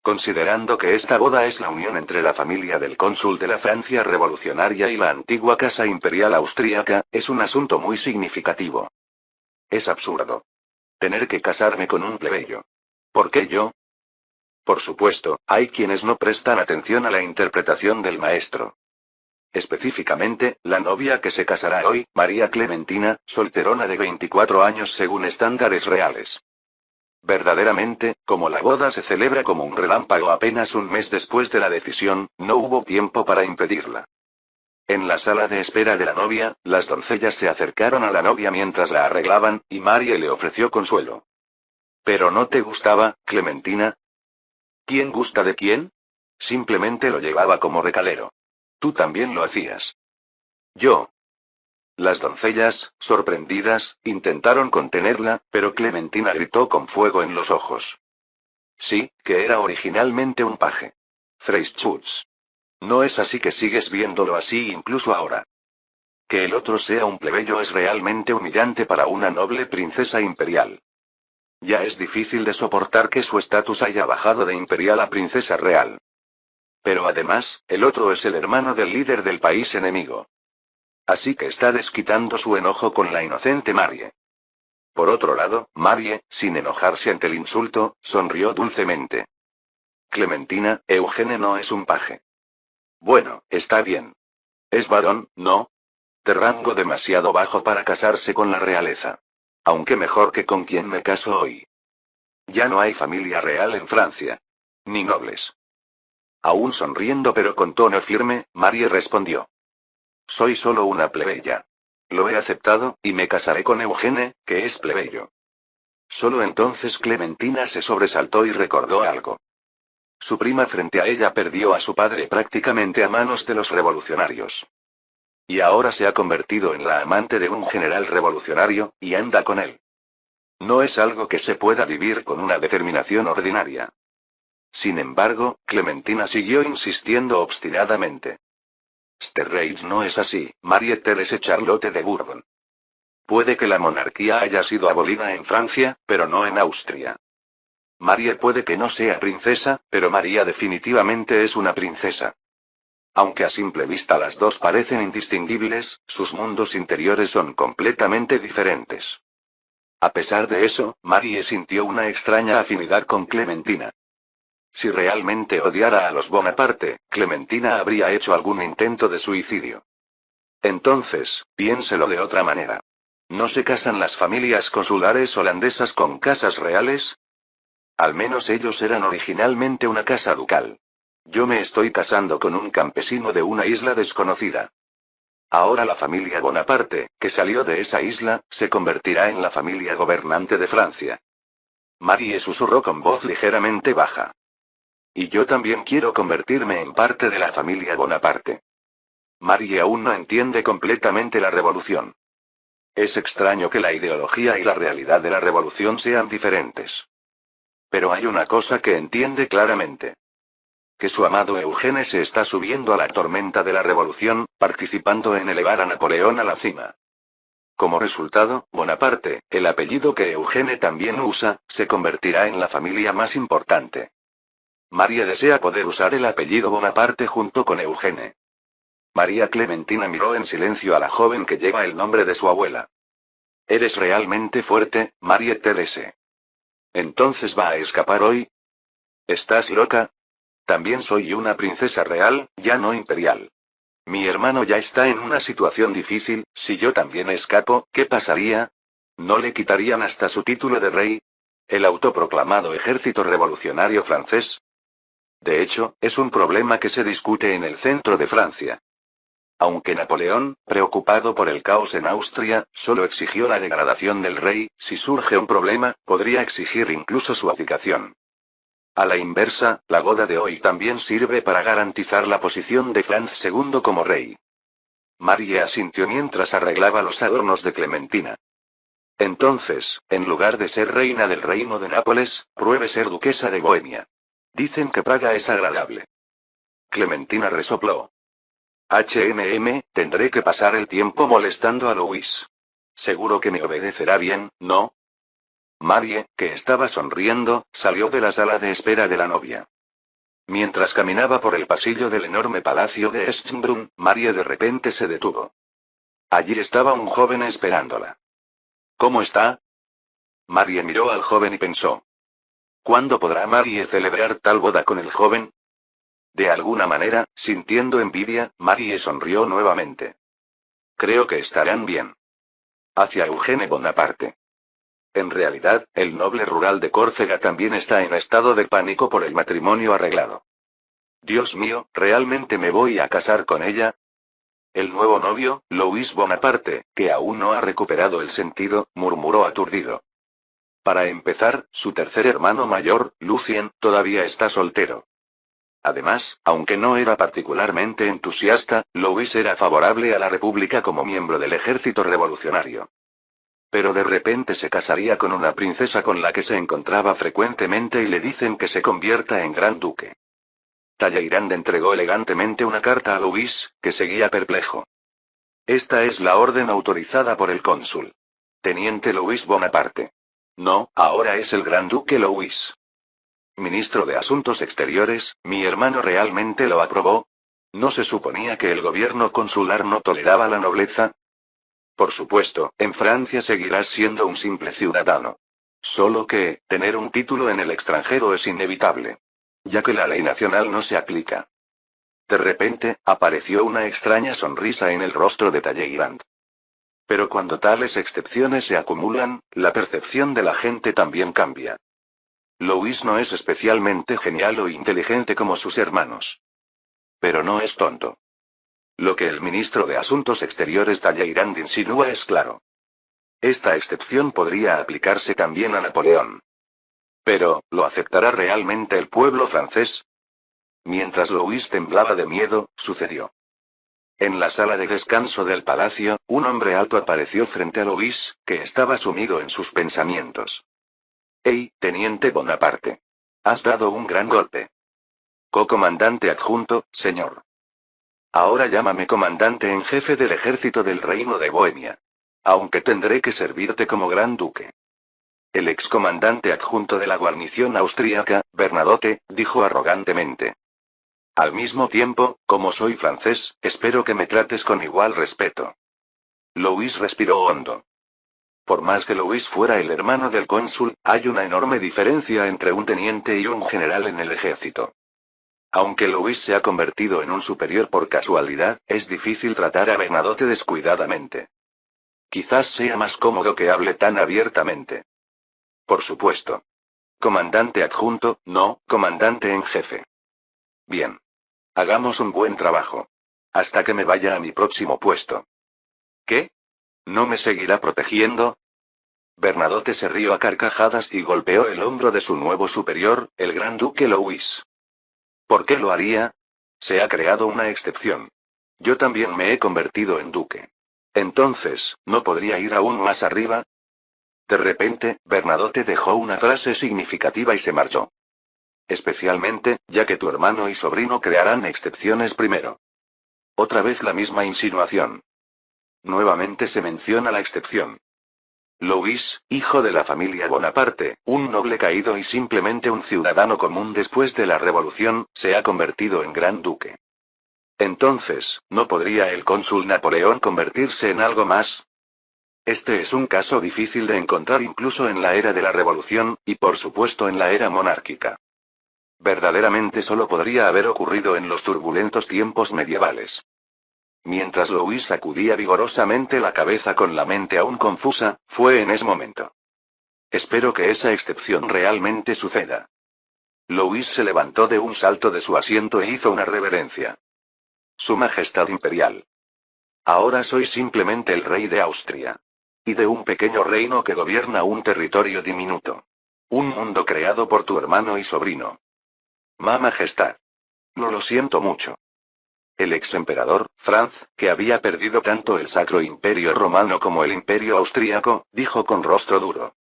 A: Considerando que esta boda es la unión entre la familia del cónsul de la Francia revolucionaria y la antigua casa imperial austríaca, es un asunto muy significativo. Es absurdo. Tener que casarme con un plebeyo. ¿Por qué yo? Por supuesto, hay quienes no prestan atención a la interpretación del maestro. Específicamente, la novia que se casará hoy, María Clementina, solterona de 24 años según estándares reales. Verdaderamente, como la boda se celebra como un relámpago apenas un mes después de la decisión, no hubo tiempo para impedirla. En la sala de espera de la novia, las doncellas se acercaron a la novia mientras la arreglaban, y Marie le ofreció consuelo. ¿Pero no te gustaba, Clementina? ¿Quién gusta de quién? Simplemente lo llevaba como recalero. Tú también lo hacías. Yo. Las doncellas, sorprendidas, intentaron contenerla, pero Clementina gritó con fuego en los ojos. Sí, que era originalmente un paje. Freischutz. No es así que sigues viéndolo así incluso ahora. Que el otro sea un plebeyo es realmente humillante para una noble princesa imperial. Ya es difícil de soportar que su estatus haya bajado de imperial a princesa real. Pero además, el otro es el hermano del líder del país enemigo. Así que está desquitando su enojo con la inocente Marie. Por otro lado, Marie, sin enojarse ante el insulto, sonrió dulcemente. Clementina, Eugene no es un paje. Bueno, está bien. Es varón, ¿no? De rango demasiado bajo para casarse con la realeza. Aunque mejor que con quien me caso hoy. Ya no hay familia real en Francia. Ni nobles. Aún sonriendo pero con tono firme, Marie respondió. Soy solo una plebeya. Lo he aceptado, y me casaré con Eugene, que es plebeyo. Solo entonces Clementina se sobresaltó y recordó algo. Su prima frente a ella perdió a su padre prácticamente a manos de los revolucionarios. Y ahora se ha convertido en la amante de un general revolucionario, y anda con él. No es algo que se pueda vivir con una determinación ordinaria. Sin embargo, Clementina siguió insistiendo obstinadamente. Sterreitz no es así, Marie Therese Charlotte de Bourbon. Puede que la monarquía haya sido abolida en Francia, pero no en Austria. Marie puede que no sea princesa, pero María definitivamente es una princesa. Aunque a simple vista las dos parecen indistinguibles, sus mundos interiores son completamente diferentes. A pesar de eso, Marie sintió una extraña afinidad con Clementina. Si realmente odiara a los Bonaparte, Clementina habría hecho algún intento de suicidio. Entonces, piénselo de otra manera. ¿No se casan las familias consulares holandesas con casas reales? Al menos ellos eran originalmente una casa ducal. Yo me estoy casando con un campesino de una isla desconocida. Ahora la familia Bonaparte, que salió de esa isla, se convertirá en la familia gobernante de Francia. Marie susurró con voz ligeramente baja. Y yo también quiero convertirme en parte de la familia Bonaparte. Marie aún no entiende completamente la revolución. Es extraño que la ideología y la realidad de la revolución sean diferentes. Pero hay una cosa que entiende claramente. Que su amado Eugene se está subiendo a la tormenta de la revolución, participando en elevar a Napoleón a la cima. Como resultado, Bonaparte, el apellido que Eugene también usa, se convertirá en la familia más importante. María desea poder usar el apellido Bonaparte junto con Eugene. María Clementina miró en silencio a la joven que lleva el nombre de su abuela. Eres realmente fuerte, Marie Therese. ¿Entonces va a escapar hoy? ¿Estás loca? También soy una princesa real, ya no imperial. Mi hermano ya está en una situación difícil, si yo también escapo, ¿qué pasaría? ¿No le quitarían hasta su título de rey? ¿El autoproclamado ejército revolucionario francés? De hecho, es un problema que se discute en el centro de Francia. Aunque Napoleón, preocupado por el caos en Austria, solo exigió la degradación del rey, si surge un problema, podría exigir incluso su abdicación. A la inversa, la boda de hoy también sirve para garantizar la posición de Franz II como rey. Marie asintió mientras arreglaba los adornos de Clementina. Entonces, en lugar de ser reina del reino de Nápoles, pruebe ser duquesa de Bohemia. Dicen que Praga es agradable. Clementina resopló. Tendré que pasar el tiempo molestando a Louis. Seguro que me obedecerá bien, ¿no? Marie, que estaba sonriendo, salió de la sala de espera de la novia. Mientras caminaba por el pasillo del enorme palacio de Schönbrunn, Marie de repente se detuvo. Allí estaba un joven esperándola. ¿Cómo está? Marie miró al joven y pensó. ¿Cuándo podrá Marie celebrar tal boda con el joven? De alguna manera, sintiendo envidia, Marie sonrió nuevamente. Creo que estarán bien. Hacia Eugene Bonaparte. En realidad, el noble rural de Córcega también está en estado de pánico por el matrimonio arreglado. Dios mío, ¿realmente me voy a casar con ella? El nuevo novio, Louis Bonaparte, que aún no ha recuperado el sentido, murmuró aturdido. Para empezar, su tercer hermano mayor, Lucien, todavía está soltero. Además, aunque no era particularmente entusiasta, Louis era favorable a la República como miembro del ejército revolucionario. Pero de repente se casaría con una princesa con la que se encontraba frecuentemente y le dicen que se convierta en gran duque. Talleyrand entregó elegantemente una carta a Louis, que seguía perplejo. Esta es la orden autorizada por el cónsul. Teniente Louis Bonaparte. No, ahora es el gran duque Louis. Ministro de Asuntos Exteriores, ¿mi hermano realmente lo aprobó? ¿No se suponía que el gobierno consular no toleraba la nobleza? Por supuesto, en Francia seguirás siendo un simple ciudadano. Solo que, tener un título en el extranjero es inevitable. Ya que la ley nacional no se aplica. De repente, apareció una extraña sonrisa en el rostro de Talleyrand. Pero cuando tales excepciones se acumulan, la percepción de la gente también cambia. Louis no es especialmente genial o inteligente como sus hermanos. Pero no es tonto. Lo que el ministro de Asuntos Exteriores Talleyrand insinúa es claro. Esta excepción podría aplicarse también a Napoleón. Pero, ¿lo aceptará realmente el pueblo francés? Mientras Louis temblaba de miedo, sucedió. En la sala de descanso del palacio, un hombre alto apareció frente a Louis, que estaba sumido en sus pensamientos. «Hey, teniente Bonaparte. Has dado un gran golpe». «Co-comandante adjunto, señor». Ahora llámame comandante en jefe del ejército del Reino de Bohemia. Aunque tendré que servirte como gran duque. El excomandante adjunto de la guarnición austríaca, Bernadotte, dijo arrogantemente. Al mismo tiempo, como soy francés, espero que me trates con igual respeto. Louis respiró hondo. Por más que Louis fuera el hermano del cónsul, hay una enorme diferencia entre un teniente y un general en el ejército. Aunque Louis se ha convertido en un superior por casualidad, es difícil tratar a Bernadotte descuidadamente. Quizás sea más cómodo que hable tan abiertamente. Por supuesto. Comandante adjunto, no, comandante en jefe. Bien. Hagamos un buen trabajo. Hasta que me vaya a mi próximo puesto. ¿Qué? ¿No me seguirá protegiendo? Bernadotte se rió a carcajadas y golpeó el hombro de su nuevo superior, el gran duque Louis. ¿Por qué lo haría? Se ha creado una excepción. Yo también me he convertido en duque. Entonces, ¿no podría ir aún más arriba? De repente, Bernadotte dejó una frase significativa y se marchó. Especialmente, ya que tu hermano y sobrino crearán excepciones primero. Otra vez la misma insinuación. Nuevamente se menciona la excepción. Louis, hijo de la familia Bonaparte, un noble caído y simplemente un ciudadano común después de la revolución, se ha convertido en gran duque. Entonces, ¿no podría el cónsul Napoleón convertirse en algo más? Este es un caso difícil de encontrar incluso en la era de la revolución, y por supuesto en la era monárquica. Verdaderamente solo podría haber ocurrido en los turbulentos tiempos medievales. Mientras Louis sacudía vigorosamente la cabeza con la mente aún confusa, fue en ese momento. Espero que esa excepción realmente suceda. Louis se levantó de un salto de su asiento e hizo una reverencia. Su Majestad Imperial. Ahora soy simplemente el rey de Austria. Y de un pequeño reino que gobierna un territorio diminuto. Un mundo creado por tu hermano y sobrino. Majestad. Lo siento mucho. El ex emperador, Franz, que había perdido tanto el Sacro Imperio Romano como el Imperio Austríaco, dijo con rostro duro.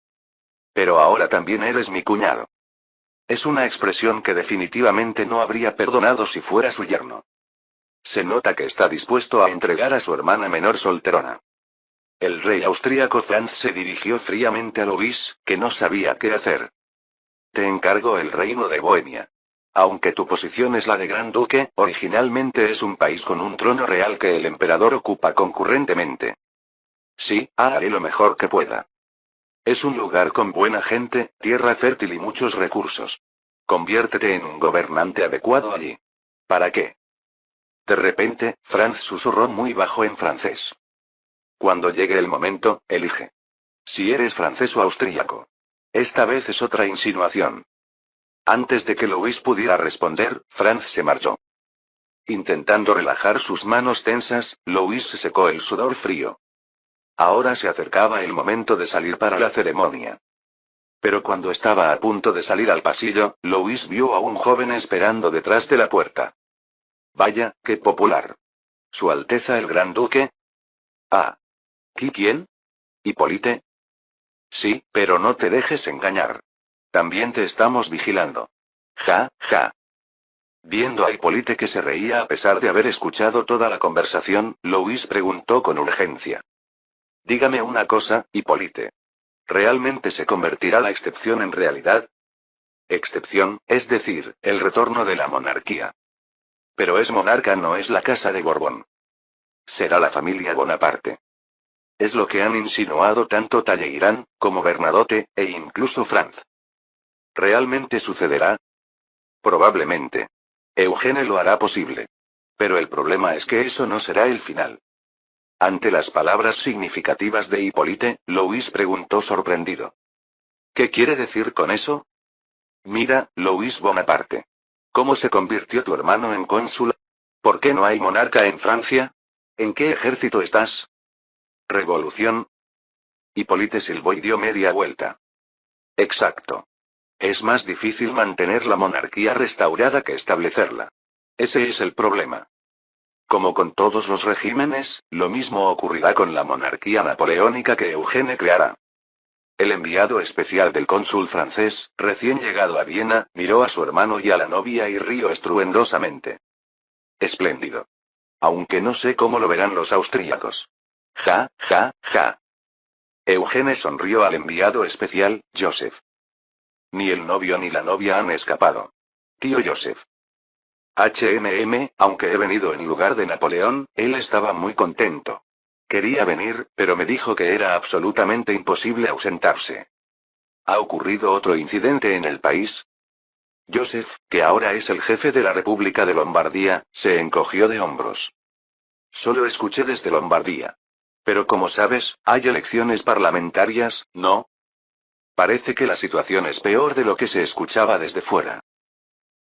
A: Pero ahora también eres mi cuñado. Es una expresión que definitivamente no habría perdonado si fuera su yerno. Se nota que está dispuesto a entregar a su hermana menor solterona. El rey austríaco Franz se dirigió fríamente a Louis, que no sabía qué hacer. Te encargo el reino de Bohemia. Aunque tu posición es la de gran duque, originalmente es un país con un trono real que el emperador ocupa concurrentemente. Sí, haré lo mejor que pueda. Es un lugar con buena gente, tierra fértil y muchos recursos. Conviértete en un gobernante adecuado allí. ¿Para qué? De repente, Franz susurró muy bajo en francés. Cuando llegue el momento, elige. Si eres francés o austríaco. Esta vez es otra insinuación. Antes de que Louis pudiera responder, Franz se marchó. Intentando relajar sus manos tensas, Louis se secó el sudor frío. Ahora se acercaba el momento de salir para la ceremonia. Pero cuando estaba a punto de salir al pasillo, Louis vio a un joven esperando detrás de la puerta. Vaya, qué popular. ¿Su Alteza el Gran Duque? Ah. ¿Quién? ¿Hipólite? Sí, pero no te dejes engañar. También te estamos vigilando. Ja, ja. Viendo a Hipólite que se reía a pesar de haber escuchado toda la conversación, Louis preguntó con urgencia. Dígame una cosa, Hipólite. ¿Realmente se convertirá la excepción en realidad? Excepción, es decir, el retorno de la monarquía. Pero es monarca, no es la casa de Borbón. Será la familia Bonaparte. Es lo que han insinuado tanto Talleyrand, como Bernadotte, e incluso Franz. ¿Realmente sucederá? Probablemente. Eugene lo hará posible. Pero el problema es que eso no será el final. Ante las palabras significativas de Hipólite, Louis preguntó sorprendido. ¿Qué quiere decir con eso? Mira, Louis Bonaparte. ¿Cómo se convirtió tu hermano en cónsul? ¿Por qué no hay monarca en Francia? ¿En qué ejército estás? ¿Revolución? Hipólite silbó y dio media vuelta. Exacto. Es más difícil mantener la monarquía restaurada que establecerla. Ese es el problema. Como con todos los regímenes, lo mismo ocurrirá con la monarquía napoleónica que Eugene creará. El enviado especial del cónsul francés, recién llegado a Viena, miró a su hermano y a la novia y rió estruendosamente. Espléndido. Aunque no sé cómo lo verán los austríacos. Ja, ja, ja. Eugene sonrió al enviado especial, Joseph. Ni el novio ni la novia han escapado. Tío Joseph. Aunque he venido en lugar de Napoleón, él estaba muy contento. Quería venir, pero me dijo que era absolutamente imposible ausentarse. ¿Ha ocurrido otro incidente en el país? Joseph, que ahora es el jefe de la República de Lombardía, se encogió de hombros. Solo escuché desde Lombardía. Pero como sabes, hay elecciones parlamentarias, ¿no? Parece que la situación es peor de lo que se escuchaba desde fuera.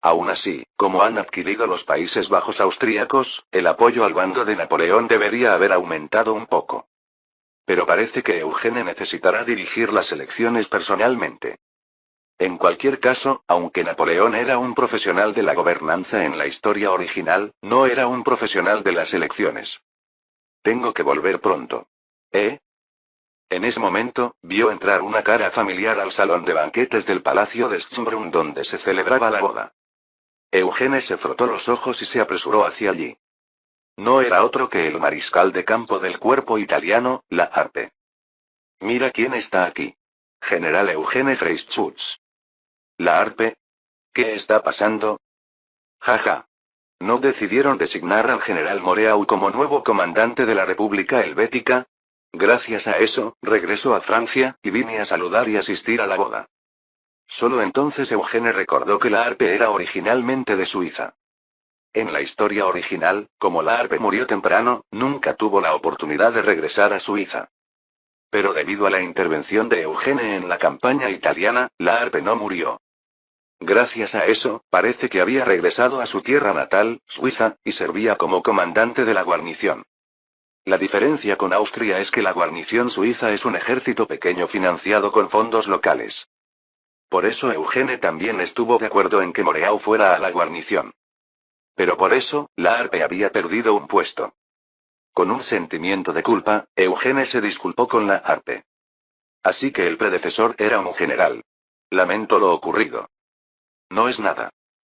A: Aún así, como han adquirido los Países Bajos austríacos, el apoyo al bando de Napoleón debería haber aumentado un poco. Pero parece que Eugene necesitará dirigir las elecciones personalmente. En cualquier caso, aunque Napoleón era un profesional de la gobernanza en la historia original, no era un profesional de las elecciones. Tengo que volver pronto. ¿Eh? En ese momento, vio entrar una cara familiar al salón de banquetes del Palacio de Schönbrunn donde se celebraba la boda. Eugene se frotó los ojos y se apresuró hacia allí. No era otro que el mariscal de campo del cuerpo italiano, la Harpe. Mira quién está aquí. General Eugene Freyschutz. ¿La Harpe? ¿Qué está pasando? Jaja. ¿No decidieron designar al general Moreau como nuevo comandante de la República Helvética? Gracias a eso, regresó a Francia, y vine a saludar y asistir a la boda. Solo entonces Eugene recordó que la Harpe era originalmente de Suiza. En la historia original, como la Harpe murió temprano, nunca tuvo la oportunidad de regresar a Suiza. Pero debido a la intervención de Eugene en la campaña italiana, la Harpe no murió. Gracias a eso, parece que había regresado a su tierra natal, Suiza, y servía como comandante de la guarnición. La diferencia con Austria es que la guarnición suiza es un ejército pequeño financiado con fondos locales. Por eso Eugene también estuvo de acuerdo en que Moreau fuera a la guarnición. Pero por eso, la Harpe había perdido un puesto. Con un sentimiento de culpa, Eugene se disculpó con la Harpe. Así que el predecesor era un general. Lamento lo ocurrido. No es nada.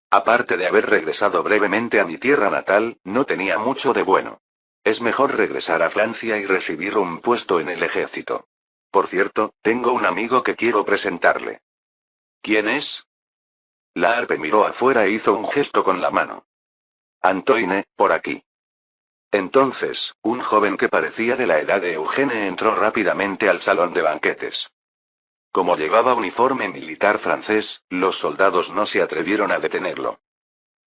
A: Aparte de haber regresado brevemente a mi tierra natal, no tenía mucho de bueno. Es mejor regresar a Francia y recibir un puesto en el ejército. Por cierto, tengo un amigo que quiero presentarle. ¿Quién es? La Harpe miró afuera e hizo un gesto con la mano. Antoine, por aquí. Entonces, un joven que parecía de la edad de Eugene entró rápidamente al salón de banquetes. Como llevaba uniforme militar francés, los soldados no se atrevieron a detenerlo.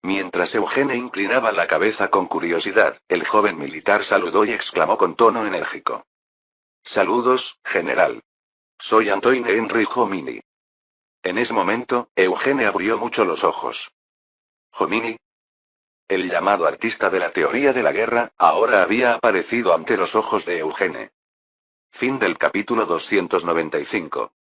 A: Mientras Eugene inclinaba la cabeza con curiosidad, el joven militar saludó y exclamó con tono enérgico. Saludos, general. Soy Antoine Henri Jomini. En ese momento, Eugene abrió mucho los ojos. Jomini. El llamado artista de la teoría de la guerra, ahora había aparecido ante los ojos de Eugene. Fin del capítulo 295.